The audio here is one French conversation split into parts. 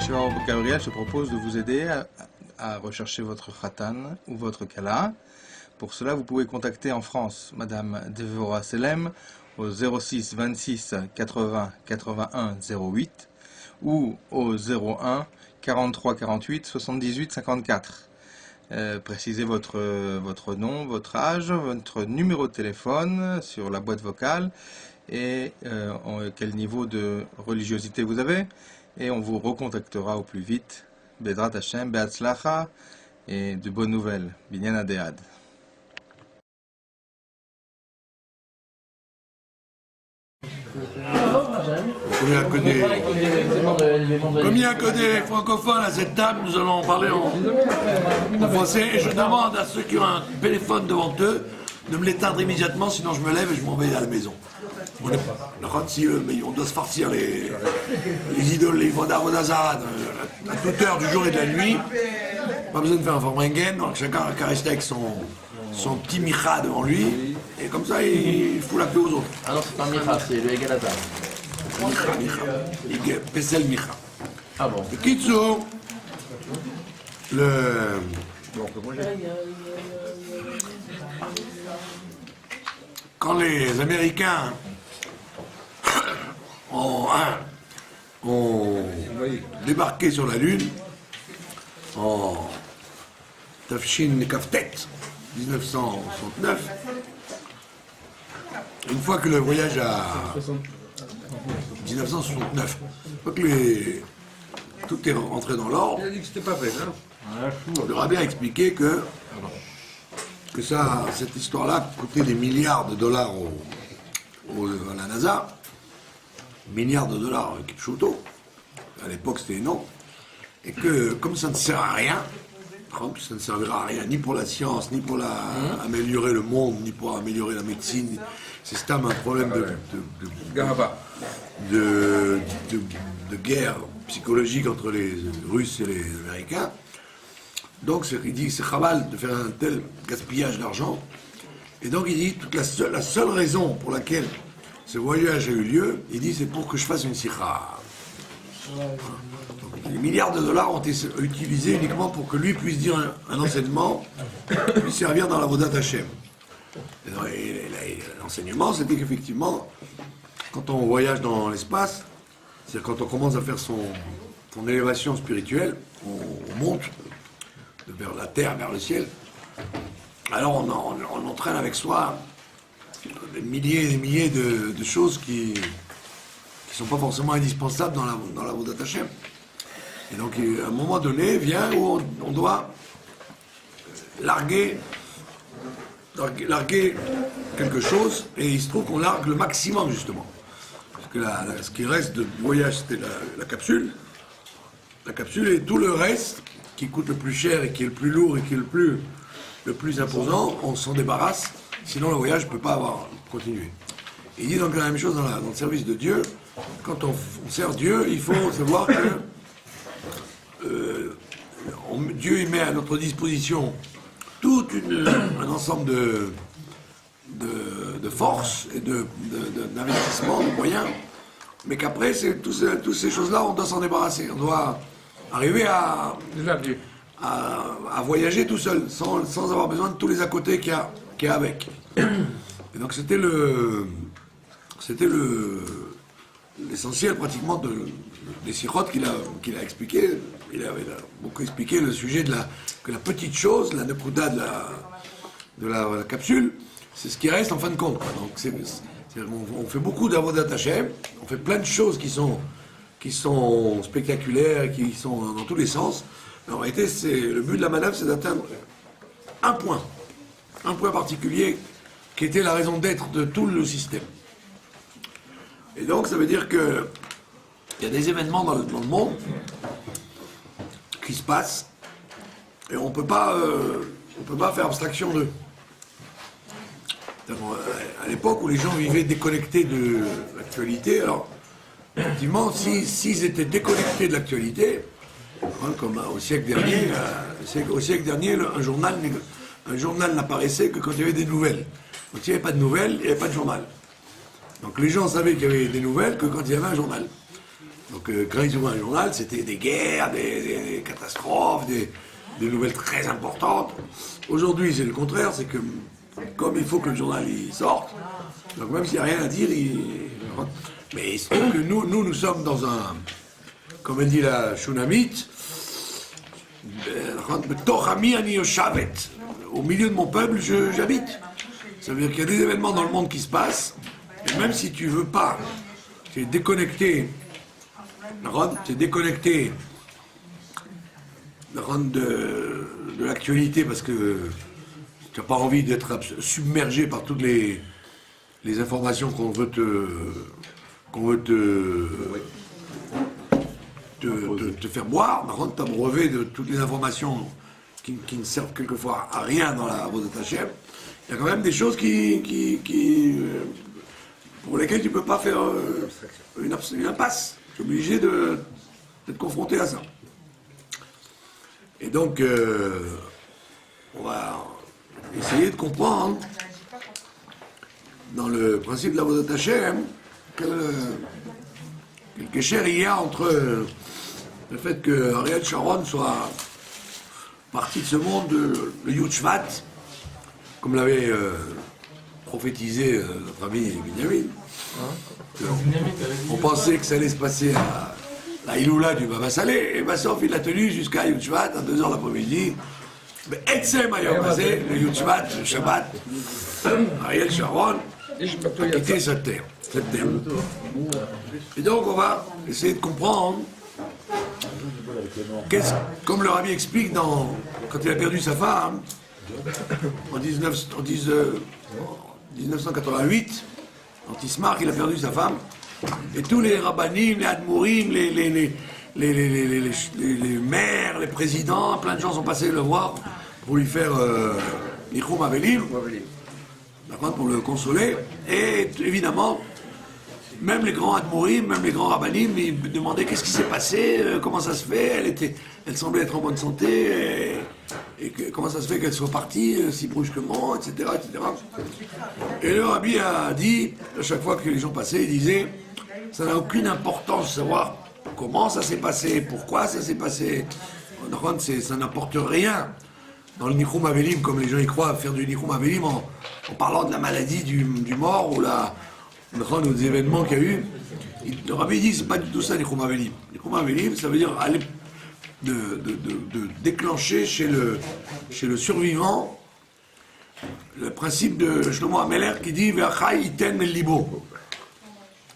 Yeshiva Gabriel se propose de vous aider à rechercher votre khatan ou votre kala. Pour cela, vous pouvez contacter en France Madame Devorah Selem au 06 26 80 81 08 ou au 01 43 48 78 54. Précisez votre nom, votre âge, votre numéro de téléphone sur la boîte vocale et quel niveau de religiosité vous avez, et on vous recontactera au plus vite. Bedrat Hashem, Be'atzlacha, et de bonnes nouvelles. Binyan Adéad. Comme il y a que des francophones à cette table, nous allons parler en français. Et je demande à ceux qui ont un téléphone devant eux de me l'éteindre immédiatement, sinon je me lève et je m'en vais à la maison. On doit se farcir les idoles, les Vodazara à toute heure du jour et de la nuit. Pas besoin de faire un formengen, donc chacun a qu'à rester avec son petit micha devant lui, et comme ça il fout la paix aux autres. Ah non, c'est pas un micha, c'est le égal hasard. Micha. Pesel micha. Ah bon. Le kitsu, quand les Américains ont débarqué sur la Lune en Tafshin Kaftet 1969, une fois que le voyage à 1969, une fois que tout est rentré dans l'ordre, Il a dit que c'était pas fait, hein. on leur a bien expliqué que cette histoire-là coûtait des milliards de dollars à la NASA, milliards de dollars à Kipchoto, à l'époque c'était énorme, et que comme ça ne sert à rien, ça ne servira à rien ni pour la science, ni pour améliorer le monde, ni pour améliorer la médecine, c'est un problème de guerre psychologique entre les Russes et les Américains. Donc il dit que c'est chaval de faire un tel gaspillage d'argent. Et donc il dit la seule raison pour laquelle ce voyage a eu lieu, il dit c'est pour que je fasse une sikha. Les milliards de dollars ont été utilisés uniquement pour que lui puisse dire un enseignement, puisse servir dans la Vodat Hashem. Et l'enseignement, c'était qu'effectivement, quand on voyage dans l'espace, c'est-à-dire quand on commence à faire son élévation spirituelle, on monte vers la terre, vers le ciel, alors on entraîne avec soi des milliers et des milliers de choses qui sont pas forcément indispensables dans la Vodat Hashem. Et donc, à un moment donné, vient où on doit larguer quelque chose, et il se trouve qu'on largue le maximum, justement. Parce que ce qui reste du voyage, c'était la capsule. La capsule et tout le reste, qui coûte le plus cher, et qui est le plus lourd, et qui est le plus imposant, on s'en débarrasse, sinon le voyage ne peut pas continuer. Et il dit donc la même chose dans le service de Dieu. Quand on sert Dieu, il faut savoir que Dieu met à notre disposition tout un ensemble de forces et d'investissement, de moyens, mais qu'après, toutes ces choses-là, on doit s'en débarrasser. On doit arriver à voyager tout seul, sans avoir besoin de tous les à côté qu'il y a avec. Et donc c'était l'essentiel pratiquement des sirotes qu'il a expliqué. Il a beaucoup expliqué le sujet que la petite chose, la nekuda de la capsule, c'est ce qui reste en fin de compte, quoi. Donc on fait beaucoup d'avodat Hashem, on fait plein de choses qui sont spectaculaires, qui sont dans tous les sens. Mais en réalité, le but de la manœuvre, c'est d'atteindre un point particulier qui était la raison d'être de tout le système. Et donc ça veut dire que il y a des événements dans le monde qui se passent et on peut pas faire abstraction d'eux. À l'époque où les gens vivaient déconnectés de l'actualité, alors effectivement, s'ils étaient déconnectés de l'actualité, comme au siècle dernier, un journal n'apparaissait que quand il y avait des nouvelles. Quand il n'y avait pas de nouvelles, il n'y avait pas de journal. Donc les gens savaient qu'il y avait des nouvelles que quand il y avait un journal. Donc quand ils ouvraient un journal, c'était des guerres, des catastrophes, des nouvelles très importantes. Aujourd'hui, c'est le contraire, c'est que comme il faut que le journal il sorte, donc même s'il n'y a rien à dire, mais il se trouve que nous sommes dans un, comme elle dit la Shunamite, au milieu de mon peuple, j'habite. Ça veut dire qu'il y a des événements dans le monde qui se passent, et même si tu veux pas, tu es déconnecté, de l'actualité parce que tu n'as pas envie d'être submergé par toutes les informations qu'on veut te faire boire. Par contre, tu as brevet de toutes les informations qui ne servent quelquefois à rien dans la Avodat Hashem. Il y a quand même des choses pour lesquelles tu ne peux pas faire une impasse. Tu es obligé d'être confronté à ça. Et donc, on va essayer de comprendre, dans le principe de la Avodat Hashem, quel kécher il y a entre le fait que Ariel Sharon soit parti de ce monde, le Yud Shvat, comme l'avait prophétisé notre ami Binyamin. On pensait que ça allait se passer à la Iloula du Baba Salé, et Bassof il l'a tenu jusqu'à Yud Shvat, à 2h l'après-midi. Mais Etzem ailleurs passé, le Yud Shvat, le Shabbat, Ariel Sharon a quitté cette terre. Et donc on va essayer de comprendre, comme le Rabbi explique quand il a perdu sa femme, en 1988, en Tismar, il a perdu sa femme, et tous les rabbanim, les admourim, les maires, les présidents, plein de gens sont passés le voir pour lui faire Nichum Avelim, pour le consoler, et évidemment, même les grands admourim, même les grands rabbanim, ils demandaient qu'est-ce qui s'est passé, comment ça se fait, elle semblait être en bonne santé, et comment ça se fait qu'elle soit partie si brusquement, etc., etc. Et le rabbi a dit, à chaque fois que les gens passaient, il disait, ça n'a aucune importance de savoir comment ça s'est passé, pourquoi ça s'est passé, ça n'apporte rien dans le Nichum Avelim, comme les gens y croient, faire du Nichum Avelim en parlant de la maladie du mort ou des événements qu'il y a eu. Le rabbi dit, c'est pas du tout ça, Nichum Avelim. Nichum Avelim, ça veut dire aller de déclencher chez le survivant le principe de Shlomo Ameler qui dit Ve'achai iten el libo,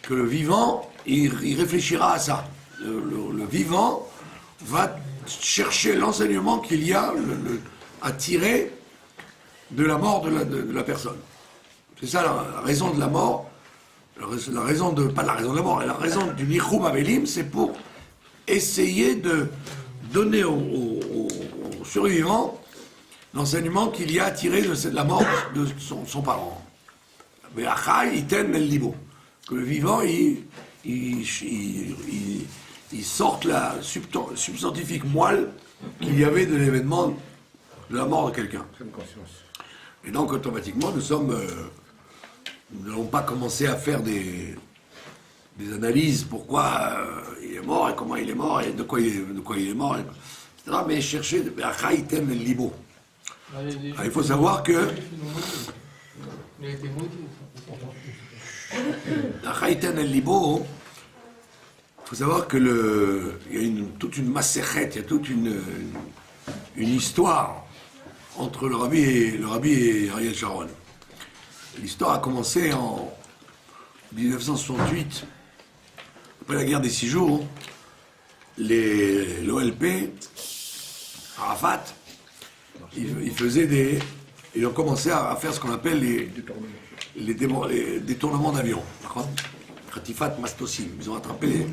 que le vivant il réfléchira à ça. Le vivant va chercher l'enseignement qu'il y a à tirer de la mort de la personne. C'est ça la raison de la mort, pas la raison de la mort, la raison du Nichum Avelim, c'est pour essayer de donner au survivant l'enseignement qu'il y a à tirer de la mort de son parent. Mais Achai iten el libo, que le vivant il sorte la substantifique moelle qu'il y avait de l'événement de la mort de quelqu'un. Et donc automatiquement nous n'allons pas commencer à faire des analyses pourquoi il est mort et comment il est mort et de quoi il est mort, etc. Mais chercher Achai iten el libo. Il faut savoir que Achayten el libo, il faut savoir que il y a toute une masséchet, il y a toute une histoire entre le rabbi et Ariel Sharon. L'histoire a commencé en 1968, après la guerre des 6 jours. L'OLP, Arafat, ils ont commencé à faire ce qu'on appelle les détournements d'avions. Khatifat Mastosim. Ils ont attrapé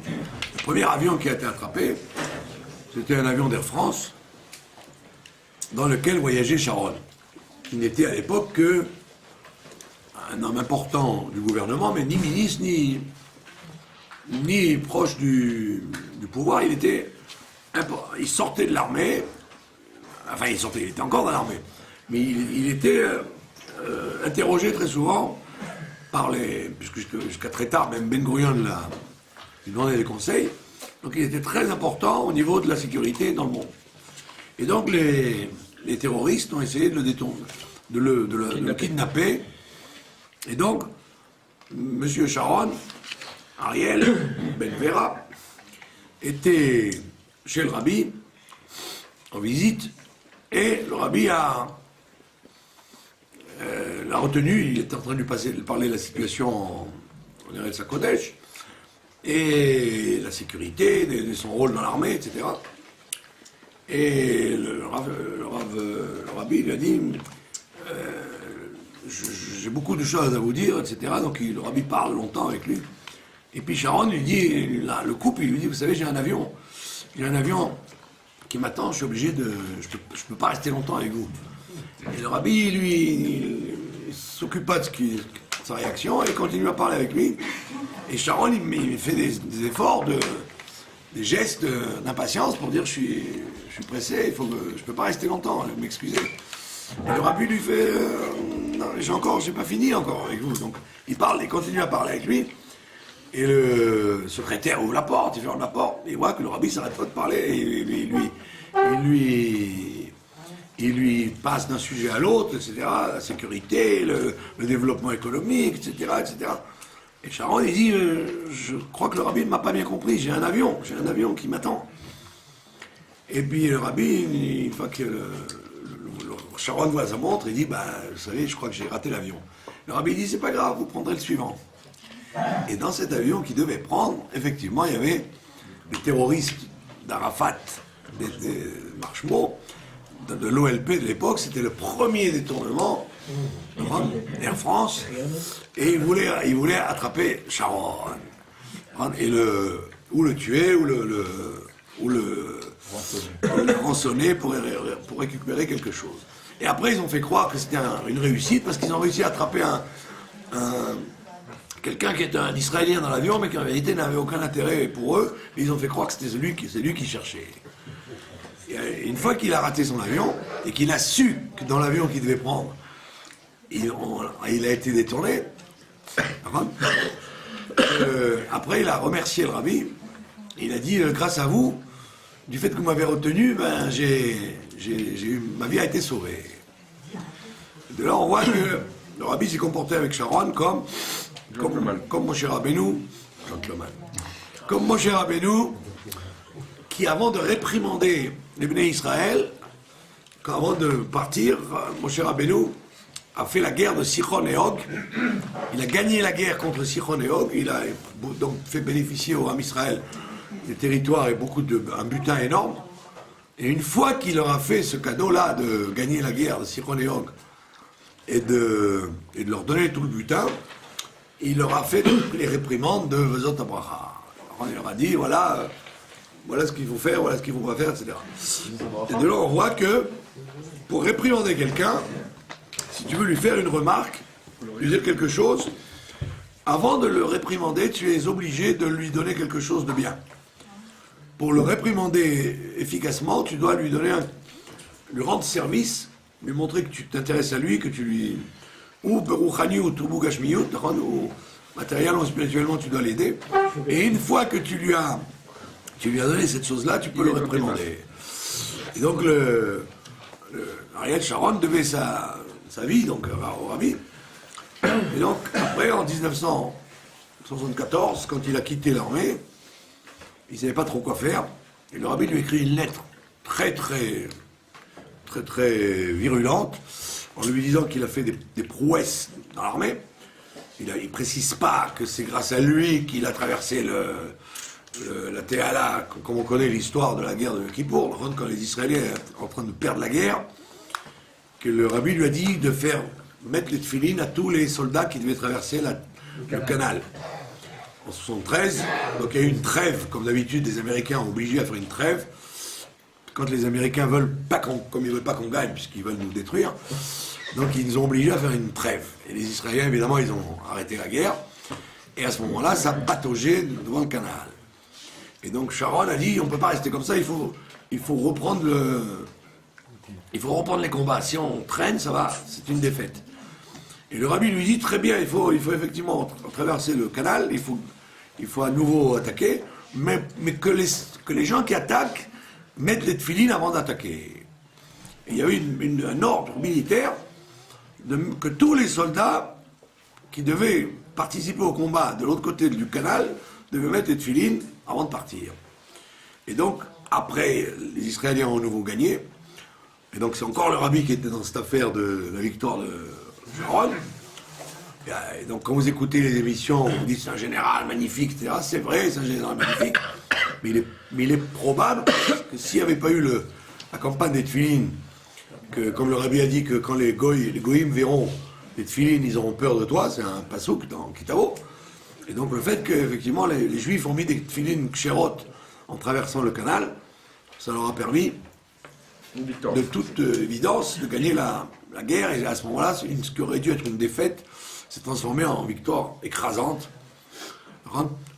le premier avion qui a été attrapé, c'était un avion d'Air France dans lequel voyageait Sharon, qui n'était à l'époque qu'un homme important du gouvernement, mais ni ministre, ni proche du pouvoir. Il sortait de l'armée. Enfin, il était encore dans l'armée, mais il était interrogé très souvent par puisque jusqu'à très tard, même Ben Gurion lui demandait des conseils, Donc il était très important au niveau de la sécurité dans le monde. Et donc les terroristes ont essayé de le détourner, de le kidnapper. Et donc, M. Sharon, Ariel Ben Vera, était chez le rabbi en visite, et le rabbi l'a retenu. Il était en train de lui parler de la situation en Eretz HaKodesh, et la sécurité, de son rôle dans l'armée, etc. Et le rabbi lui a dit j'ai beaucoup de choses à vous dire, etc. Donc le rabbi parle longtemps avec lui. Et puis Sharon lui dit, là, le couple, il lui dit, vous savez, j'ai un avion qui m'attend, je suis obligé de... Je peux pas rester longtemps avec vous. Et le rabbi, lui, il s'occupe pas de sa réaction, et continue à parler avec lui. Et Sharon, il fait des efforts, des gestes d'impatience pour dire, je suis pressé, je peux pas rester longtemps, m'excuser. Et le rabbi lui fait, non, j'ai pas fini encore avec vous. Donc il continue à parler avec lui. Et le secrétaire ouvre la porte, il ferme la porte, et il voit que le rabbi s'arrête pas de parler, et il lui passe d'un sujet à l'autre, etc., la sécurité, le développement économique, etc., etc. Et Sharon, il dit, je crois que le rabbi ne m'a pas bien compris, j'ai un avion qui m'attend. Et puis le rabbi, une fois que Sharon voit sa montre, il dit, vous savez, je crois que j'ai raté l'avion. Le rabbi dit, c'est pas grave, vous prendrez le suivant. Et dans cet avion qu'il devait prendre, effectivement, il y avait des terroristes d'Arafat, des Marshmallow, de l'OLP de l'époque. C'était le premier détournement d'Air France. Et il voulait attraper Sharon. Et ou le tuer, ou le rançonner pour récupérer quelque chose. Et après, ils ont fait croire que c'était une réussite, parce qu'ils ont réussi à attraper quelqu'un qui était un Israélien dans l'avion, mais qui en vérité n'avait aucun intérêt pour eux. Et ils ont fait croire que c'était c'est lui qui cherchait. Et une fois qu'il a raté son avion, et qu'il a su que dans l'avion qu'il devait prendre, il a été détourné, après il a remercié le rabbi. Il a dit, grâce à vous, du fait que vous m'avez retenu, ma vie a été sauvée. De là, on voit que le rabbi s'est comporté avec Sharon comme Moshe Rabbeinu, comme Moshe Rabbeinu, qui avant de réprimander les Bnei Israël, avant de partir, Moshe Rabbeinu a fait la guerre de Sichon et Og. Il a gagné la guerre contre Sichon et Og. Il a donc fait bénéficier au Ham Israël des territoires et un butin énorme. Et une fois qu'il leur a fait ce cadeau-là de gagner la guerre de Sichon et Og et de leur donner tout le butin, il leur a fait les réprimandes de Vezot Abraha. Il leur a dit, voilà ce qu'il faut faire, voilà ce qu'il ne faut pas faire, etc. Et de là, on voit que pour réprimander quelqu'un, si tu veux lui faire une remarque, lui dire quelque chose, avant de le réprimander, tu es obligé de lui donner quelque chose de bien. Pour le réprimander efficacement, tu dois lui rendre service, lui montrer que tu t'intéresses à lui, que tu lui... ou berouchaniut, ou bougashmiut, ou matériellement ou spirituellement, tu dois l'aider. Et une fois que tu lui as donné cette chose-là, tu peux le réprimander. Et donc, Ariel Sharon devait sa vie donc, au rabbi. Et donc, après, en 1974, quand il a quitté l'armée, il ne savait pas trop quoi faire. Et le rabbi lui écrit une lettre très, très, très, très virulente, en lui disant qu'il a fait des prouesses dans l'armée. Il ne précise pas que c'est grâce à lui qu'il a traversé la Théala, comme on connaît l'histoire de la guerre de Kippour, quand les Israéliens étaient en train de perdre la guerre, que le rabbi lui a dit de mettre les tefilines à tous les soldats qui devaient traverser le canal. En 1973, donc il y a eu une trêve, comme d'habitude, les Américains ont obligé à faire une trêve. Quand les Américains veulent pas comme ils veulent pas qu'on gagne, puisqu'ils veulent nous détruire, donc ils nous ont obligés à faire une trêve. Et les Israéliens, évidemment, ils ont arrêté la guerre. Et à ce moment-là, ça pataugeait devant le canal. Et donc Sharon a dit, on ne peut pas rester comme ça, il faut reprendre les combats. Si on traîne, ça va, c'est une défaite. Et le rabbi lui dit, très bien, il faut effectivement traverser le canal, il faut à nouveau attaquer. mais que les gens qui attaquent mettent les tefilines avant d'attaquer. Il y a eu un ordre militaire que tous les soldats qui devaient participer au combat de l'autre côté du canal devaient mettre les tefilines avant de partir. Et donc, après, les Israéliens ont à nouveau gagné. Et donc, c'est encore le rabbi qui était dans cette affaire de la victoire de Sharon. Et donc, quand vous écoutez les émissions, vous dites c'est un général magnifique, etc. C'est vrai, c'est un général magnifique. Mais il est probable que s'il n'y avait pas eu la campagne des tefilines, que, comme le rabbi a dit que quand les goïms verront les tefilines, ils auront peur de toi, c'est un pasouk dans Kitavo. Et donc, le fait qu'effectivement, les juifs ont mis des tefilines kshérot en traversant le canal, ça leur a permis, de toute évidence, de gagner la guerre. Et à ce moment-là, ce qui aurait dû être une défaite s'est transformé en victoire écrasante.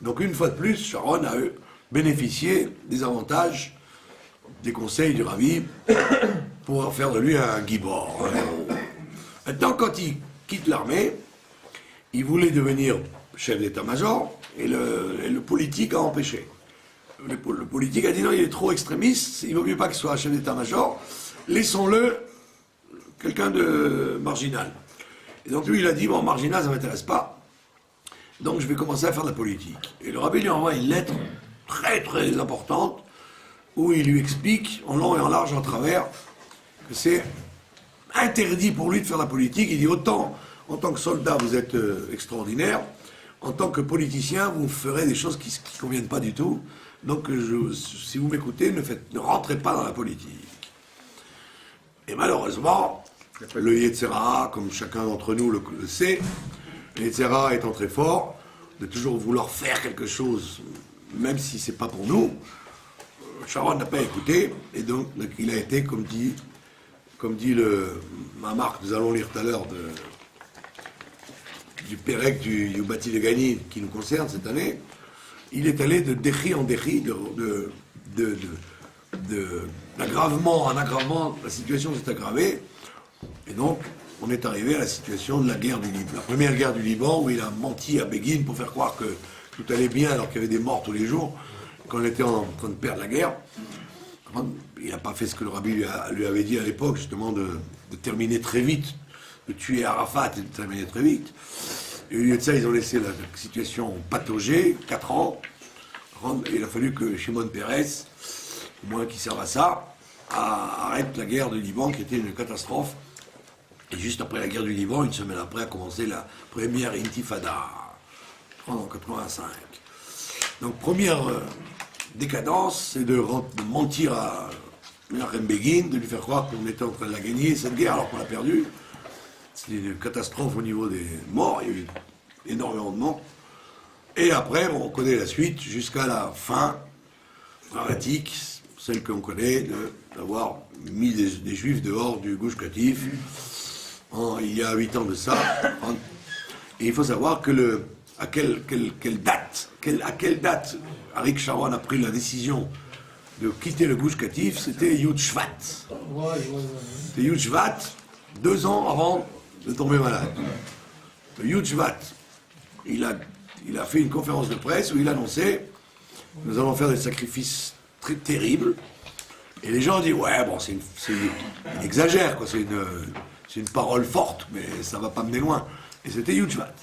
Donc une fois de plus, Sharon a bénéficié des avantages des conseils du Rabbi pour faire de lui un gibor. Maintenant, quand il quitte l'armée, il voulait devenir chef d'état-major et le politique a empêché. Le politique a dit non, il est trop extrémiste, il ne vaut mieux pas qu'il soit chef d'état-major, laissons-le quelqu'un de marginal. Et donc lui, il a dit, bon, marginal, ça ne m'intéresse pas, donc je vais commencer à faire de la politique. Et le rabbi lui envoie une lettre très très importante, où il lui explique, en long et en large, en travers, que c'est interdit pour lui de faire de la politique. Il dit, autant en tant que soldat, vous êtes extraordinaire, en tant que politicien, vous ferez des choses qui ne conviennent pas du tout, donc si vous m'écoutez, ne rentrez pas dans la politique. Et malheureusement, le Yetzera, comme chacun d'entre nous le sait, le Yetzera étant très fort, de toujours vouloir faire quelque chose, même si c'est pas pour nous, Sharon n'a pas écouté, et donc il a été, comme dit ma marque, nous allons lire tout à l'heure du Pérec du Bati de Gani, qui nous concerne cette année, il est allé de déchi en déchi, d'aggravement en aggravement, la situation s'est aggravée. Et donc, on est arrivé à la situation de la guerre du Liban. La première guerre du Liban, où il a menti à Begin pour faire croire que tout allait bien alors qu'il y avait des morts tous les jours, qu'on était en train de perdre la guerre. Il n'a pas fait ce que le rabbi lui avait dit à l'époque, justement, de terminer très vite, de tuer Arafat et de terminer très vite. Et au lieu de ça, ils ont laissé la situation patauger, 4 ans. Et il a fallu que Shimon Peres, au moins qui serve à ça, arrête la guerre du Liban, qui était une catastrophe. Et juste après la guerre du Liban, une semaine après, a commencé la première intifada, en 85. Donc, première décadence, c'est de mentir à Menachem Begin, de lui faire croire qu'on était en train de la gagner, cette guerre, alors qu'on l'a perdue. C'était une catastrophe au niveau des morts, il y a eu énormément de morts. Et après, on connaît la suite, jusqu'à la fin dramatique, celle qu'on connaît, d'avoir mis des juifs dehors du Gush Katif, il y a 8 ans de ça. Et il faut savoir que à quelle date Arik Sharon a pris la décision de quitter le Gush Katif, c'était Yud Shvat. C'était Yud Shvat, 2 ans avant de tomber malade. Le Yud Shvat, il a fait une conférence de presse où il annonçait « Nous allons faire des sacrifices très terribles ». Et les gens ont dit « Ouais, bon, il exagère, quoi, c'est une parole forte, mais ça va pas mener loin ». Et c'était Yud Shvat.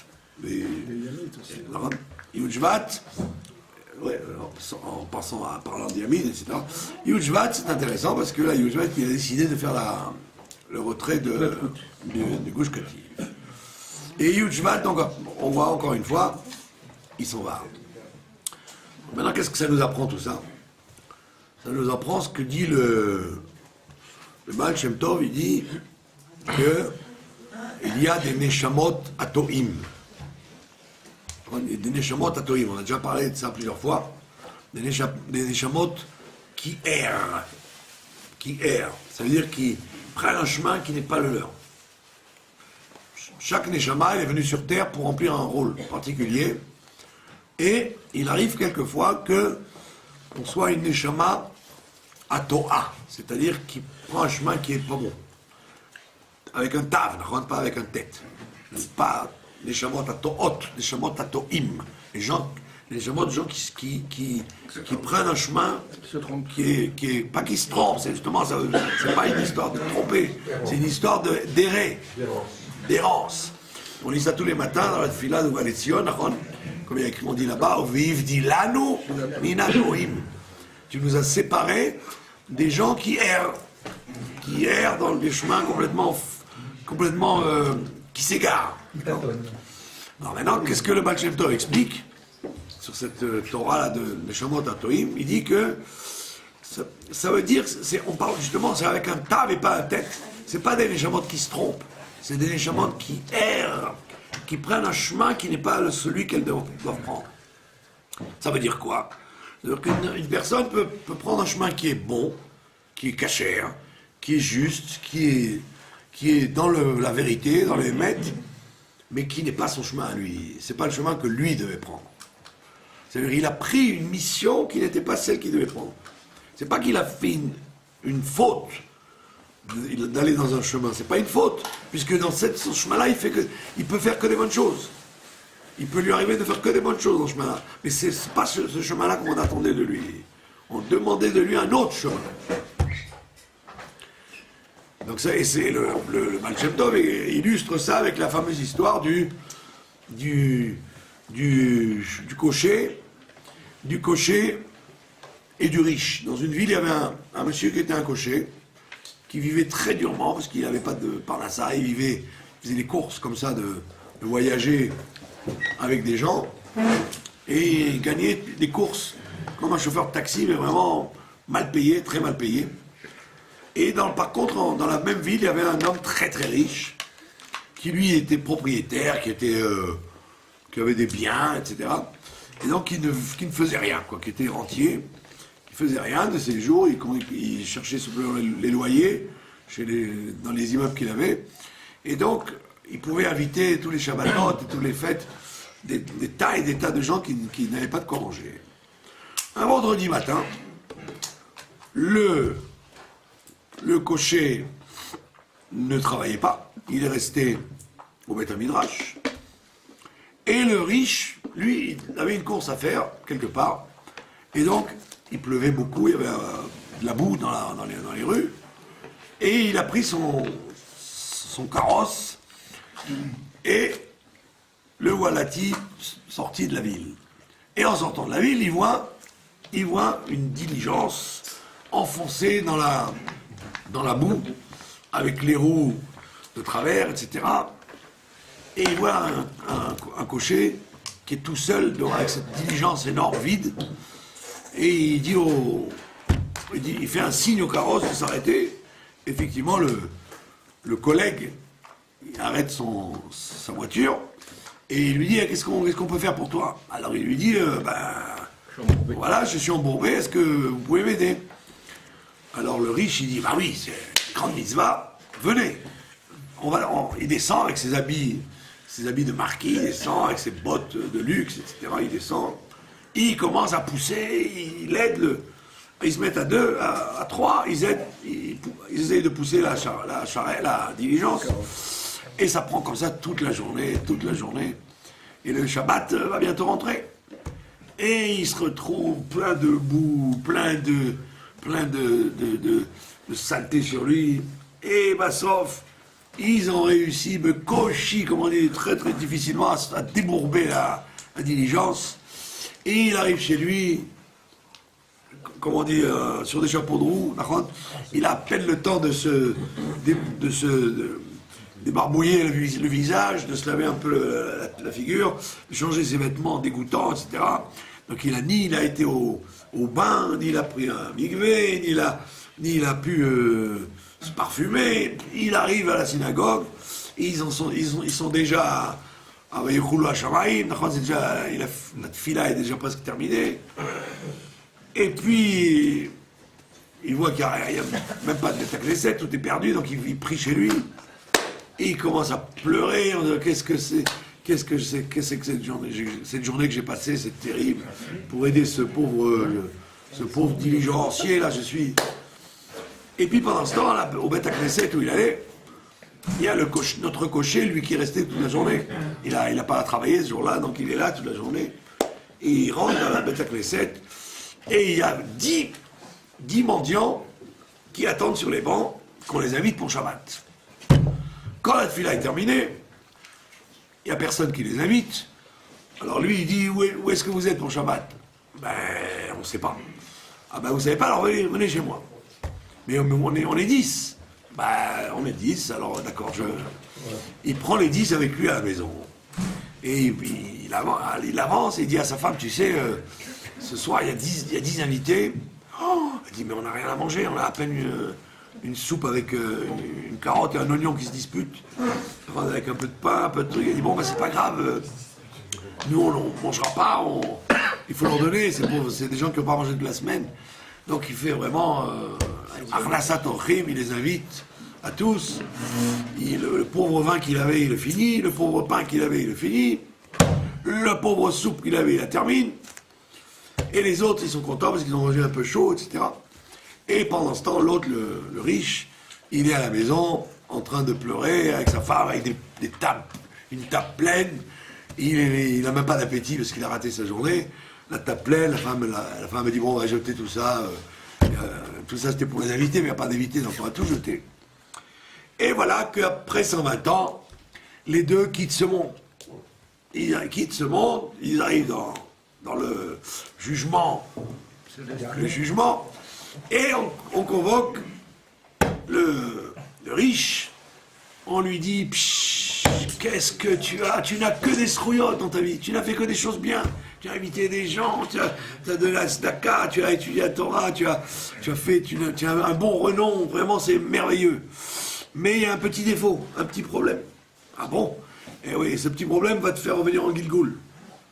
Yud Shvat, ouais, en parlant d'Yamid, etc. Yud Shvat, c'est intéressant parce que là, Yud Shvat, il a décidé de faire le retrait du Gush Katif. Et Yud Shvat, donc, on voit encore une fois, il s'en va. Maintenant, qu'est-ce que ça nous apprend tout ça? Ça nous apprend ce que dit le Baal Shem Tov, il dit que il y a des neshamot atoim. Des neshamot atoim, on a déjà parlé de ça plusieurs fois. Des neshamot qui errent. Ça veut dire qui prennent un chemin qui n'est pas le leur. Chaque neshama, il est venu sur terre pour remplir un rôle particulier. Et il arrive quelquefois qu'on soit une neshama atoa, c'est-à-dire qui prend un chemin qui n'est pas bon. Avec un tav, pas avec un tête. Pas neshamot atoot, neshamot atoim. Les gens Les Neshamot de gens qui prennent un chemin qui est pas qui se trompe, c'est justement ça, c'est pas une histoire de tromper, c'est une histoire d'errer, d'errance. On lit ça tous les matins dans la tefila de Valetzion, comme on dit là-bas, Viv dit lanu mina goim. Tu nous as séparés des gens qui errent dans des chemins complètement qui s'égarent. Alors maintenant, qu'est-ce que le Baal Shem Tov explique sur cette Torah-là de Neshamot Atoim? Il dit que ça veut dire, on parle justement, c'est avec un tav et pas un tête. C'est pas des Neshamot qui se trompent, c'est des Neshamot qui errent, qui prennent un chemin qui n'est pas celui qu'elles doivent prendre. Ça veut dire quoi? C'est-à-dire qu'une personne peut prendre un chemin qui est bon, qui est cachère, qui est juste, qui est dans la vérité, dans les mètres, mais qui n'est pas son chemin à lui. C'est pas le chemin que lui devait prendre. C'est-à-dire qu'il a pris une mission qui n'était pas celle qu'il devait prendre. C'est pas qu'il a fait une faute d'aller dans un chemin. C'est pas une faute, puisque dans ce chemin-là, il peut faire que des bonnes choses. Il peut lui arriver de faire que des bonnes choses dans ce chemin-là. Mais c'est pas ce chemin-là qu'on attendait de lui. On demandait de lui un autre chemin. Donc ça, et c'est le Baal Shem Tov illustre ça avec la fameuse histoire du cocher et du riche. Dans une ville, il y avait un monsieur qui était un cocher, qui vivait très durement, parce qu'il n'avait pas de parnassa, il faisait des courses comme ça, de voyager avec des gens, et il gagnait des courses comme un chauffeur de taxi, mais vraiment mal payé, très mal payé. Et par contre, dans la même ville, il y avait un homme très très riche, qui lui était propriétaire, qui avait des biens, etc. Et donc qui ne faisait rien, quoi, qui était rentier, qui faisait rien de ses jours, il cherchait simplement les loyers dans les immeubles qu'il avait. Et donc, il pouvait inviter tous les Shabbatot et toutes les fêtes des tas et des tas de gens qui n'avaient pas de quoi manger. Un vendredi matin, le cocher ne travaillait pas, il est resté au Beth Midrash. Et le riche, lui, il avait une course à faire, quelque part. Et donc, il pleuvait beaucoup, il y avait de la boue dans les rues. Et il a pris son carrosse et le voilati sorti de la ville. Et en sortant de la ville, il voit une diligence enfoncée dans la boue, avec les roues de travers, etc. Et il voit un cocher qui est tout seul avec cette diligence énorme, vide. Et il fait un signe au carrosse de s'arrêter. Effectivement, le collègue il arrête sa voiture et il lui dit qu'est-ce qu'on peut faire pour toi? Alors il lui dit voilà, je suis embourbé, est-ce que vous pouvez m'aider? Alors le riche il dit bah oui, c'est une grande mitzvah, venez. Il descend avec ses habits de marquis, il descend avec ses bottes de luxe, etc. Il descend, il commence à pousser, il aide ils se mettent à deux, à trois, ils essayent de pousser la diligence. Et ça prend comme ça toute la journée. Et le Shabbat va bientôt rentrer. Et il se retrouve plein de boue, plein de saleté sur lui. Et sauf, ils ont réussi, Koshi, comme on dit, très très difficilement, à débourber la diligence. Et il arrive chez lui, comme on dit, sur des chapeaux de roue, il a à peine le temps de se débarbouiller le visage, de se laver un peu la figure, de changer ses vêtements dégoûtants, etc. Donc il a été au bain, ni il a pris un mikvé, ni il a pu se parfumer. Il arrive à la synagogue, et ils sont déjà à Vayechoulou HaShamayim, la tefila est déjà presque terminée. Et puis, il voit qu'il n'y a même pas de Knesset, tout est perdu, donc il prie chez lui. Et il commence à pleurer, en disant qu'est-ce que c'est que cette journée que j'ai passée, c'est terrible, pour aider ce pauvre diligencier, là, je suis... Et puis pendant ce temps, là, au Beth Knesset où il allait, il y a notre cocher, lui, qui est resté toute la journée. Il n'a pas à travailler ce jour-là, donc il est là toute la journée. et il rentre dans la Beth Knesset, et il y a 10 mendiants qui attendent sur les bancs qu'on les invite pour Shabbat. Quand la tefila est terminée, il n'y a personne qui les invite. Alors lui, il dit, où est-ce que vous êtes pour Shabbat? Ben, on ne sait pas. Ah ben, vous savez pas, alors venez chez moi. Mais on est 10. Ben, on est 10, alors d'accord, il prend les 10 avec lui à la maison. Et il avance et il dit à sa femme, tu sais, ce soir, il y a 10 invités. Oh, elle dit, mais on n'a rien à manger, on a à peine une soupe avec une carotte et un oignon qui se disputent. Avec un peu de pain, un peu de trucs. Elle dit, bon, ben c'est pas grave, nous on ne mangera pas, il faut leur donner, c'est des gens qui n'ont pas mangé de la semaine. Donc il fait vraiment Arnasat Orchim, il les invite à tous. Le pauvre vin qu'il avait, il le finit. Le pauvre pain qu'il avait, il le finit. Le pauvre soupe qu'il avait, il la termine. Et les autres, ils sont contents parce qu'ils ont mangé un peu chaud, etc. Et pendant ce temps, l'autre, le riche, il est à la maison en train de pleurer avec sa femme, avec une table pleine. Il n'a même pas d'appétit parce qu'il a raté sa journée. La table pleine, la femme me dit, bon, on va jeter tout ça. Tout ça, c'était pour les invités, mais il n'y a pas d'invités, donc on va tout jeter. Et voilà qu'après 120 ans, les deux quittent ce monde. Ils quittent ce monde, ils arrivent dans le jugement. Et on convoque le riche. On lui dit, qu'est-ce que tu as? Tu n'as que des srouillottes dans ta vie. Tu n'as fait que des choses bien. Tu as invité des gens, tu as de la tzedaka, tu as étudié la Torah, tu as un bon renom. Vraiment, c'est merveilleux. Mais il y a un petit défaut, un petit problème. Ah bon? Eh oui, ce petit problème va te faire revenir en Gilgoul.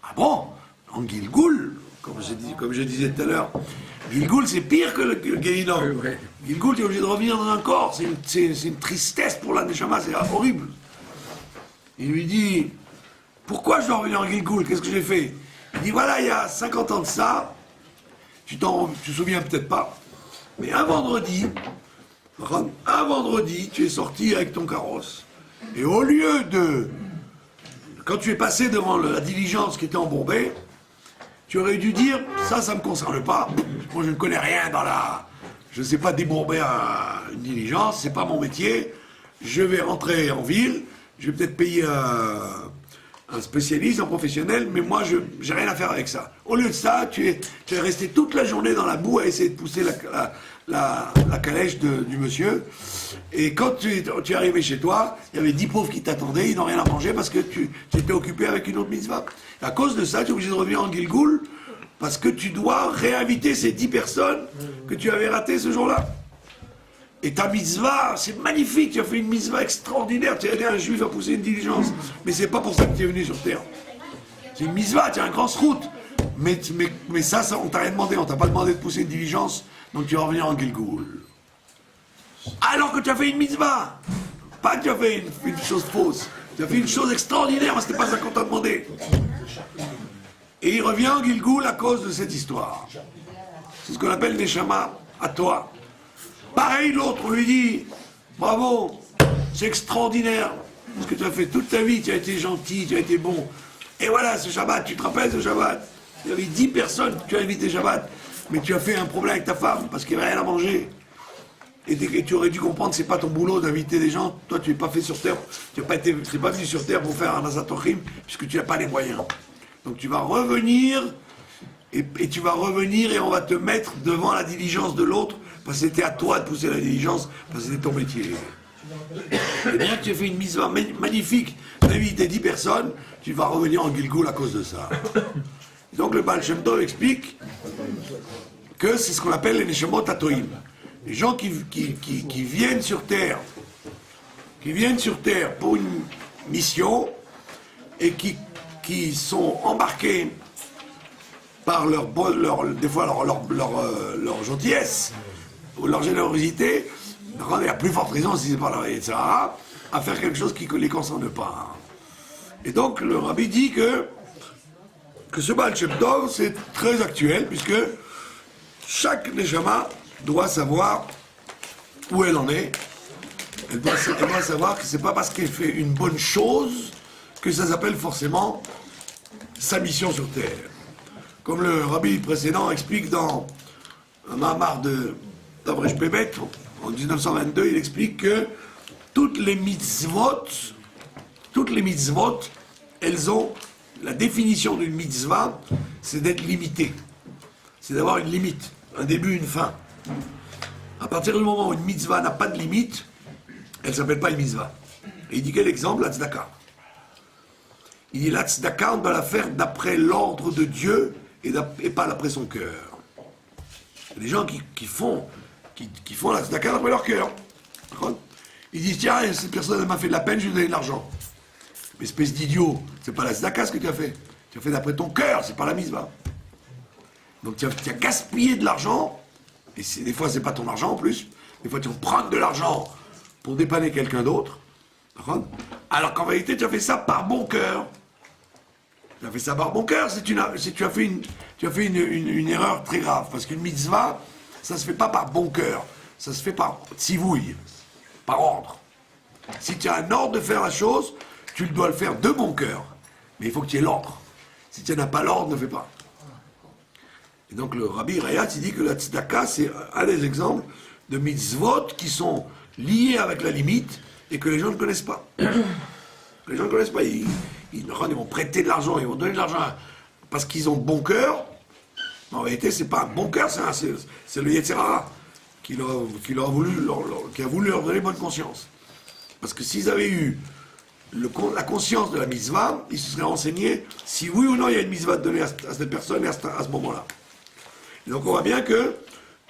Ah bon? En Gilgoul, comme je disais tout à l'heure, Gilgoul c'est pire que le Guéhinom. Oui. Gilgoul, tu es obligé de revenir dans un corps. C'est une tristesse pour la Neshama, c'est horrible. Il lui dit, pourquoi je dois revenir en Gilgoul? Qu'est-ce que j'ai fait? Il dit, voilà, il y a 50 ans de ça, tu te souviens peut-être pas, mais un vendredi, tu es sorti avec ton carrosse. Et au lieu de... Quand tu es passé devant la diligence qui était embourbée, tu aurais dû dire, ça ne me concerne pas. Moi, je ne connais rien je ne sais pas débourber une diligence, c'est pas mon métier. Je vais rentrer en ville, je vais peut-être payer un spécialiste, un professionnel, mais moi, je n'ai rien à faire avec ça. Au lieu de ça, tu es resté toute la journée dans la boue à essayer de pousser la calèche du monsieur. Et quand tu es arrivé chez toi, il y avait 10 pauvres qui t'attendaient, ils n'ont rien à manger parce que tu étais occupé avec une autre mitzvah. Et à cause de ça, tu es obligé de revenir en Gilgoul parce que tu dois réinviter ces 10 personnes que tu avais ratées ce jour-là. Et ta mitzvah, c'est magnifique, tu as fait une mitzvah extraordinaire, tu as aidé un juif à pousser une diligence. Mais c'est pas pour ça que tu es venu sur terre. C'est une mitzvah, tu as un grand route. Mais ça, on t'a rien demandé, on t'a pas demandé de pousser une diligence, donc tu vas revenir en Gilgoul. Alors que tu as fait une mitzvah. Pas que tu as fait une chose fausse. Tu as fait une chose extraordinaire, mais c'était pas ça qu'on t'a demandé. Et il revient en Gilgoul à cause de cette histoire. C'est ce qu'on appelle Neshama à toi. Pareil, l'autre, on lui dit, bravo, c'est extraordinaire, ce que tu as fait toute ta vie, tu as été gentil, tu as été bon. Et voilà, ce Shabbat, tu te rappelles ce Shabbat? Il y avait 10 personnes que tu as invitées Shabbat, mais tu as fait un problème avec ta femme, parce qu'il n'y avait rien à manger. Et tu aurais dû comprendre que ce n'est pas ton boulot d'inviter des gens, toi tu n'es pas fait sur terre, tu n'es pas venu sur terre pour faire un Asatochim, puisque tu n'as pas les moyens. Donc tu vas revenir, et tu vas revenir et on va te mettre devant la diligence de l'autre, parce que c'était à toi de pousser la diligence, parce que c'était ton métier. Et bien que tu aies fait une mitzvah magnifique, d'inviter 10 personnes, tu vas revenir en Gilgoul à cause de ça. Donc le Baal Shem Tov explique que c'est ce qu'on appelle les Neshamot Atoim. Les gens qui viennent sur Terre, pour une mission, et qui sont embarqués par des fois leur gentillesse, ou leur générosité, il y a plus forte raison, si c'est pas la etc., à faire quelque chose qui ne les concerne pas. Et donc le Rabbi dit que ce Baal Shem Tov, c'est très actuel, puisque chaque Neshama doit savoir où elle en est. Elle doit savoir que c'est pas parce qu'elle fait une bonne chose que ça s'appelle forcément sa mission sur Terre. comme le rabbi précédent explique dans un Mahamar de d'Avresh Pebet, en 1922, il explique que toutes les mitzvot, elles ont la définition d'une mitzvah, c'est d'être limitée. C'est d'avoir une limite, un début, une fin. À partir du moment où une mitzvah n'a pas de limite, elle ne s'appelle pas une mitzvah. Et il dit quel exemple? La tzedaka. Il dit la tzedaka, on doit la faire d'après l'ordre de Dieu et pas d'après son cœur. Il y a des gens qui font la tzedaka d'après leur cœur. Ils disent tiens, cette personne m'a fait de la peine, je lui ai donné de l'argent. Mais espèce d'idiot, c'est pas la tzedaka ce que tu as fait. Tu as fait d'après ton cœur, c'est pas la mitzvah. Donc tu as gaspillé de l'argent, et des fois c'est pas ton argent en plus, des fois tu vas prendre de l'argent pour dépanner quelqu'un d'autre, alors qu'en vérité tu as fait ça par bon cœur. Tu as fait ça par bon cœur si tu as fait une erreur très grave, parce qu'une mitzvah, ça se fait pas par bon cœur, ça se fait par tzivouille, par ordre. Si tu as un ordre de faire la chose, tu dois le faire de bon cœur, mais il faut que tu aies l'ordre. Si tu n'as pas l'ordre, ne fais pas. Et donc le Rabbi Rayat, il dit que la tzedaka, c'est un des exemples de mitzvot qui sont liés avec la limite et que les gens ne connaissent pas. Les gens ne connaissent pas. Ils vont prêter de l'argent, ils vont donner de l'argent parce qu'ils ont bon cœur. Mais en réalité, c'est pas un bon cœur, c'est le Yetzer Hara qui a voulu leur donner bonne conscience. Parce que s'ils avaient eu la conscience de la mitzvah, ils se seraient renseignés si oui ou non il y a une mitzvah de donner à cette personne à ce moment-là. Et donc on voit bien que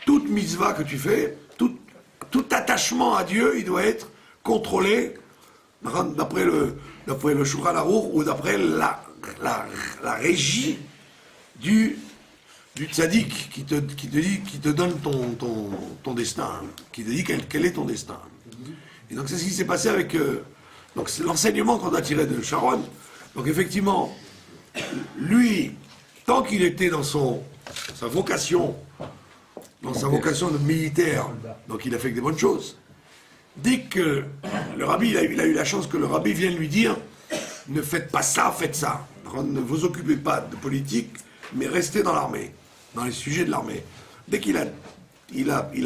toute mitzvah que tu fais, tout attachement à Dieu, il doit être contrôlé d'après le Shulchan Aruch ou d'après la régie du tzaddik qui te donne ton destin, qui te dit quel est ton destin. Et donc c'est ce qui s'est passé avec donc c'est l'enseignement qu'on a tiré de Sharon. Donc effectivement, lui, tant qu'il était dans sa vocation de militaire, donc il a fait que des bonnes choses. Dès que le rabbi, il a eu la chance que le rabbi vienne lui dire, ne faites pas ça, faites ça. Ne vous occupez pas de politique, mais restez dans l'armée, dans les sujets de l'armée. Dès qu'il a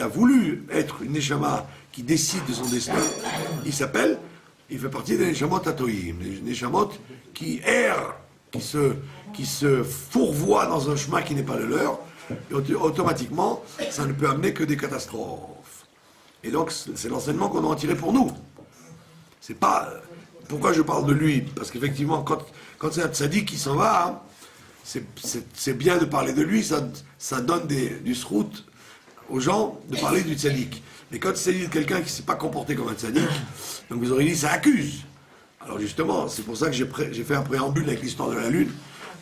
voulu être une neshama qui décide de son destin, il fait partie des neshamot atoïm, des neshamot qui errent, qui se fourvoient dans un chemin qui n'est pas le leur, et automatiquement, ça ne peut amener que des catastrophes. Et donc, c'est l'enseignement qu'on doit en tirer pour nous. C'est pas... Pourquoi je parle de lui? Parce qu'effectivement, quand c'est un tzaddik qui s'en va, hein, c'est bien de parler de lui, ça donne du srout aux gens de parler du tzaddik. Mais quand il s'agit de quelqu'un qui ne s'est pas comporté comme un tzaddik, donc vous aurez dit, ça accuse. Alors justement, c'est pour ça que j'ai fait un préambule avec l'histoire de la Lune,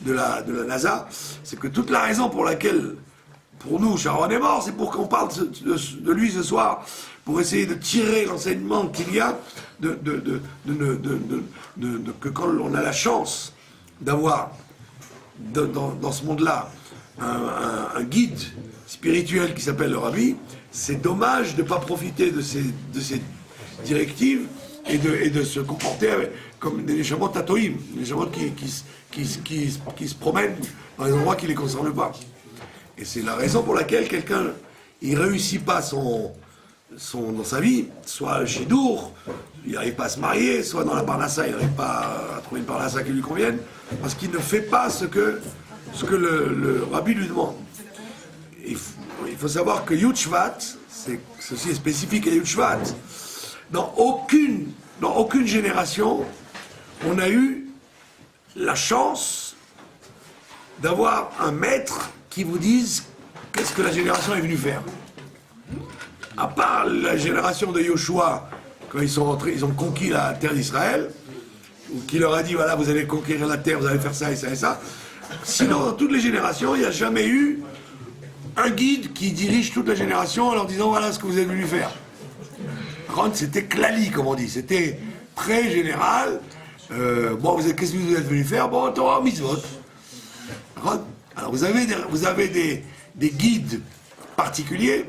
de la NASA, c'est que toute la raison pour laquelle, pour nous, Sharon est mort, c'est pour qu'on parle de lui ce soir, pour essayer de tirer l'enseignement qu'il y a, que quand on a la chance d'avoir, dans ce monde-là, un guide spirituel qui s'appelle le Rabbi, c'est dommage de ne pas profiter de ces directives et de se comporter comme des neshamot tatoïm, des neshamot qui se promènent dans les endroits qui ne les concernent pas. Et c'est la raison pour laquelle quelqu'un il réussit pas dans sa vie, soit chez Dour, il n'arrive pas à se marier, soit dans la Parnassa, il n'arrive pas à trouver une Parnassa qui lui convienne, parce qu'il ne fait pas ce que le Rabbi lui demande. Il faut savoir que Yud Shvat, ceci est spécifique à Yud Shvat, dans aucune génération, on a eu la chance d'avoir un maître qui vous dise qu'est-ce que la génération est venue faire. À part la génération de Yoshua, quand ils sont rentrés, ils ont conquis la terre d'Israël, ou qui leur a dit voilà, vous allez conquérir la terre, vous allez faire ça et ça et ça. Sinon, dans toutes les générations, il n'y a jamais eu un guide qui dirige toute la génération en leur disant voilà ce que vous êtes venu faire. Par contre, c'était klali, comme on dit, c'était très général. Bon, qu'est-ce que vous êtes venu faire? Bon, Torah, mitzvot. Alors, vous avez des guides particuliers